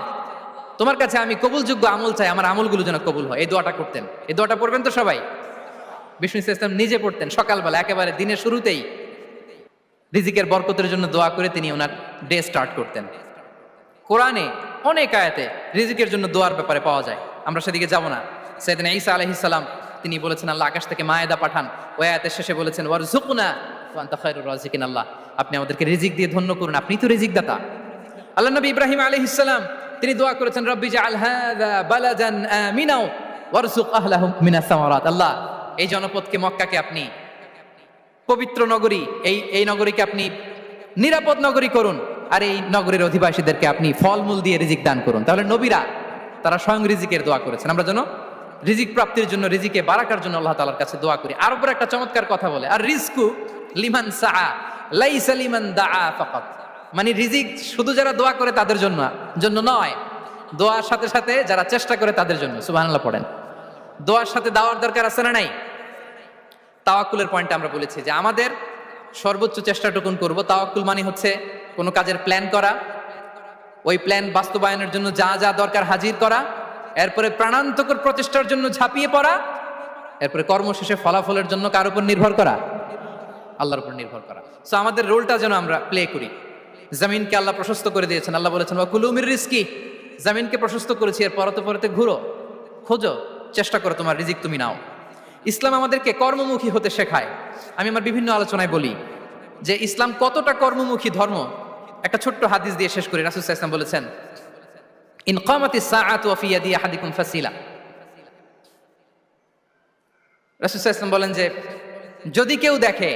তোমার কাছে আমি কবুলযোগ্য আমল চাই, আমার আমলগুলো যেন কবুল হয়। এই দোয়াটা করতেন। এই দোয়াটা পড়বেন তো সবাই। বিষ্ণু ইসা ইসলাম নিজে পড়তেন সকালবেলা, একেবারে দিনের শুরুতেই রিজিকের বরকতের জন্য দোয়া করে তিনি ওনার ডে স্টার্ট করতেন। কোরআনে অনেক আয়াতে রিজিকের জন্য দোয়ার ব্যাপারে পাওয়া যায়, আমরা সেদিকে যাব না। সাইয়েদনা ঈসা আলাইহিস সালাম তিনি বলেছেন আল্লাহ আকাশ থেকে মায়েদা পাঠান, ওই আয়াতের শেষে বলেছেন ওয়ারযুকনা ওয়া আনতা খায়রুর রাযিকিন, আল্লাহ আপনি আমাদেরকে রিজিক দিয়ে ধন্য করুন, আপনি তো রিজিক দাতা। আল্লাহ নবী ইব্রাহিম আলাইহিস সালাম তিনি দোয়া করেছেন রব্বি জাআল হাযা বালাদান আমিনা ওয়ারযুক আহলাহু মিনাস সামারাত, আল্লাহ এই জনপদকে, মক্কাকে আপনি পবিত্র নগরী, এই নগরীকে আপনি নিরাপদ নগরী করুন, আর এই নগরীর অধিবাসীদেরকে আপনি ফলমূল দিয়ে রিজিক দান করুন। তাহলে নবীরা তারা স্বয়ং রিজিকের দোয়া করেছেন। আমরা যেন রিজিক প্রাপ্তির জন্য, রিজিকে বারাকার জন্য আল্লাহ তাআলার কাছে দোয়া করি। আর উপর একটা চমৎকার কথা বলে, আর রিজকু লিমান সাআ লাইসা লিমান দাআ ফাকাত, মানে রিজিক শুধু যারা দোয়া করে তাদের জন্য নয়, দোয়ার সাথে সাথে যারা চেষ্টা করে তাদের জন্য। সুবহানাল্লাহ পড়েন। দোয়ার সাথে দাওয়ার দরকার আছে না নাই? তাওয়াক্কুলের পয়েন্টে আমরা বলেছি যে আমাদের সর্বোচ্চ চেষ্টাটুকুন করব। তাওয়াক্কুল মানে হচ্ছে কোনো কাজের প্ল্যান করা, ওই প্ল্যান বাস্তবায়নের জন্য যা যা দরকার হাজির করা, এরপরে প্রাণান্তকর প্রচেষ্টার জন্য ঝাঁপিয়ে পড়া, এরপরে কর্মশেষে ফলাফলের জন্য কার উপর নির্ভর করা? আল্লাহর উপর নির্ভর করা। সো আমাদের রোলটা যেন আমরা প্লে করি। জমিনকে আল্লাহ প্রশস্ত করে দিয়েছেন, আল্লাহ বলেছেন ওয়া কুলু মির রিজকি, জমিনকে প্রশস্ত করেছি, এর পরতে পরতে ঘুরো, খোঁজো, চেষ্টা করো, তোমার রিজিক তুমি নাও। ইসলাম আমাদেরকে কর্মমুখী হতে শেখায়। আমি আমার বিভিন্ন আলোচনায় বলি যে ইসলাম কতটা কর্মমুখী ধর্ম। একটা ছোট্ট হাদিস দিয়ে শেষ করি। রাসূল সাল্লাল্লাহু আলাইহি ওয়াসাল্লাম বলেছেন ইন কামাতিস সাআতু ওয়া ফি ইয়াদি আহাদিকুম ফাসিলা। রাসূল সাল্লাল্লাহু আলাইহি ওয়াসাল্লাম বলেন যে যদি কেউ দেখে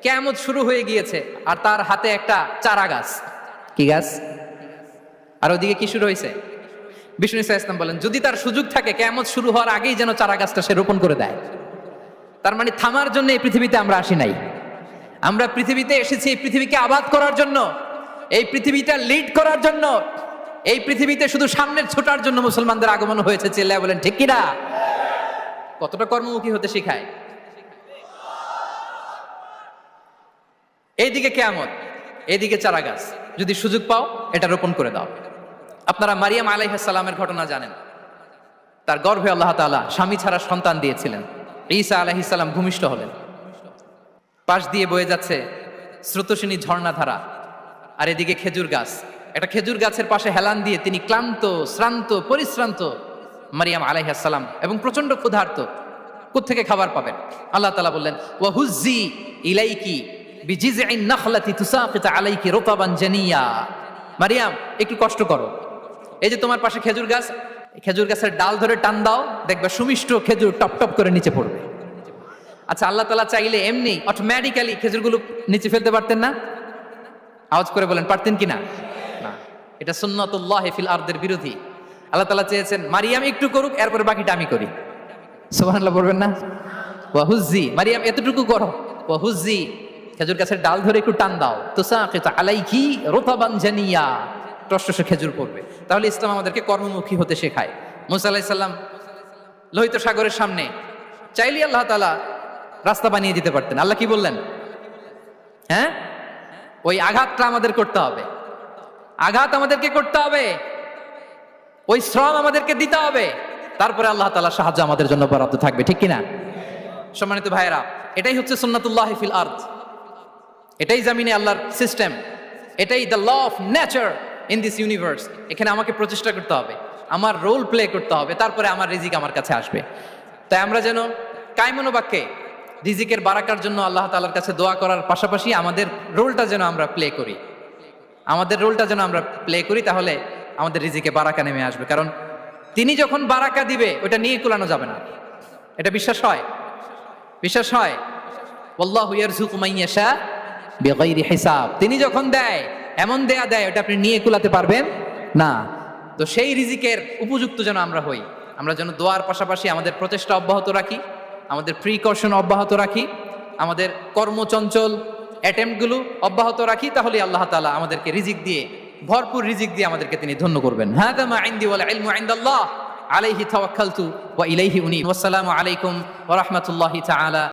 কিয়ামত শুরু হয়ে গিয়েছে আর তার হাতে একটা চারা গাছ, কি গাছ? আর ওদিকে কি শুরু হয়েছে? বিষ্ণু ইসা ইসলাম বলেন যদি তার সুযোগ থাকে কিয়ামত শুরু হওয়ার আগেই যেন চারা গাছটা সে রোপণ করে দেয়। তার মানে থামার জন্য এই পৃথিবীতে আমরা আসি নাই, আমরা পৃথিবীতে এসেছি এই পৃথিবীকে আবাদ করার জন্য, এই পৃথিবীটা লিড করার জন্য, এই পৃথিবীতে শুধু সামনের ছোটার জন্য মুসলমানদের আগমন হয়েছে। চিল্লায় বলেন ঠিক কিনা? কতটা কর্মমুখী হতে শিখায়। এইদিকে কিয়ামত, এইদিকে চারা গাছ, যদি সুযোগ পাও এটা রোপণ করে দাও। আপনারা মারিয়াম আলাইহিস সালামের ঘটনা জানেন। তার গর্ভে আল্লাহ তাআলা স্বামী ছাড়া সন্তান দিয়েছিলেন। ঈসা আলাইহিস সালাম ভূমিষ্ঠ হলেন। পাশ দিয়ে বয়ে যাচ্ছে স্রোতস্বিনী ঝর্ণাধারা, আর এদিকে খেজুর গাছ। একটা খেজুর গাছের পাশে হেলান দিয়ে তিনি ক্লান্ত, শ্রান্ত, পরিশ্রান্ত মারিয়াম আলাইহিস সালাম, এবং প্রচন্ড ক্ষুধার্ত। কোত্থেকে খাবার পাবেন? আল্লাহ তাআলা বললেন ওয়া হুজ্জি ইলাইকি বিজিযইন নাখলাতি তুসাকিত আলাইকি রুতাবান জানিয়া। মারিয়াম একটু কষ্ট করো, এই যে তোমার পাশে খেজুর গাছ, খেজুর গাছের ডাল ধরে টান দাও, দেখবে সুমিষ্ট খেজুর টপ টপ করে নিচে পড়বে। আচ্ছা, আল্লাহ তাআলা চাইলে এমনি অটোমেটিক্যালি খেজুরগুলো নিচে ফেলতে পারতেন না? আওয়াজ করে বলেন পারতেন কিনা? না, এটা সুন্নাতুল্লাহ ফিল আরদের বিরোধী। আল্লাহ তাআলা চেয়েছেন মারিয়াম একটু করুক, এরপরে বাকিটা আমি করি। সুবহানাল্লাহ বলবেন না? ওয়া হুজ্জি, মারিয়াম এতটুকু করো, ওয়া হুজ্জি খেজুর গাছের ডাল ধরে একটু টান দাও, তুসাকিতু আলাইকি রুতাবান জানিয়া, টসটসে খেজুর পড়বে। তাহলে ইসলাম আমাদেরকে কর্মমুখী হতে শেখায়। মুসা আলাইহিস সালাম লোহিত সাগরের সামনে চাইলে আল্লাহ তাআলা রাস্তা বানিয়ে দিতে পারতেন। আল্লাহ কি বললেন? হ্যাঁ, ওই আঘাতটা আমাদের করতে হবে, আঘাত আমাদেরকে করতে হবে, ওই শ্রম আমাদেরকে দিতে হবে, তারপরে আল্লাহ তাআলা সাহায্য আমাদের জন্য বরাদ্দ থাকবে, ঠিক কিনা? সম্মানিত ভাইয়েরা, এটাই হচ্ছে সুন্নাতুল্লাহ ফিল আরদ, এটাই জামিনে আল্লাহর সিস্টেম, এটাই the law of nature in this universe. এখানে আমাকে প্রচেষ্টা করতে হবে, আমার রোল প্লে করতে হবে, তারপরে আমার রিজিক আমার কাছে আসবে। তাই আমরা যেন কায়মনোবাক্যে রিজিকের বারাকার জন্য আল্লাহ তাআলার কাছে দোয়া করার পাশাপাশি আমাদের রোলটা যেন আমরা প্লে করি, আমাদের রোলটা যেন আমরা প্লে করি, তাহলে আমাদের রিজিকে বারাকা নেমে আসবে। কারণ তিনি যখন বারাকা দিবে ওটা নিয়ে কুলানো যাবে না। এটা বিশ্বাস হয়? বিশ্বাস হয়? ওয়াল্লাহু ইয়ারযুকু মান ইয়াশা বিগাইরি হিসাব। তিনি যখন দেয় এমন দেয়া দেয় ওটা আপনি নিয়ে কুলাতে পারবেন না। তো সেই রিজিকের উপযুক্ত যেন আমরা হই, আমরা যেন দোয়ার পাশাপাশি আমাদের প্রচেষ্টা অব্যাহত রাখি, আমাদের প্রিকশন অব্যাহত রাখি, আমাদের কর্মচঞ্চল অ্যাটেম্পটগুলো অব্যাহত রাখি, তাহলে আল্লাহ তাআলা আমাদেরকে রিজিক দিয়ে, ভরপুর রিজিক দিয়ে আমাদেরকে তিনি ধন্য করবেন। হাযা মা ইনদি ওয়াল ইলমু ইনদাল্লাহ আলাইহি তাওয়াক্কালতু ওয়া ইলাইহি উনীব। আসসালামু আলাইকুম ওয়া রাহমাতুল্লাহি তাআলা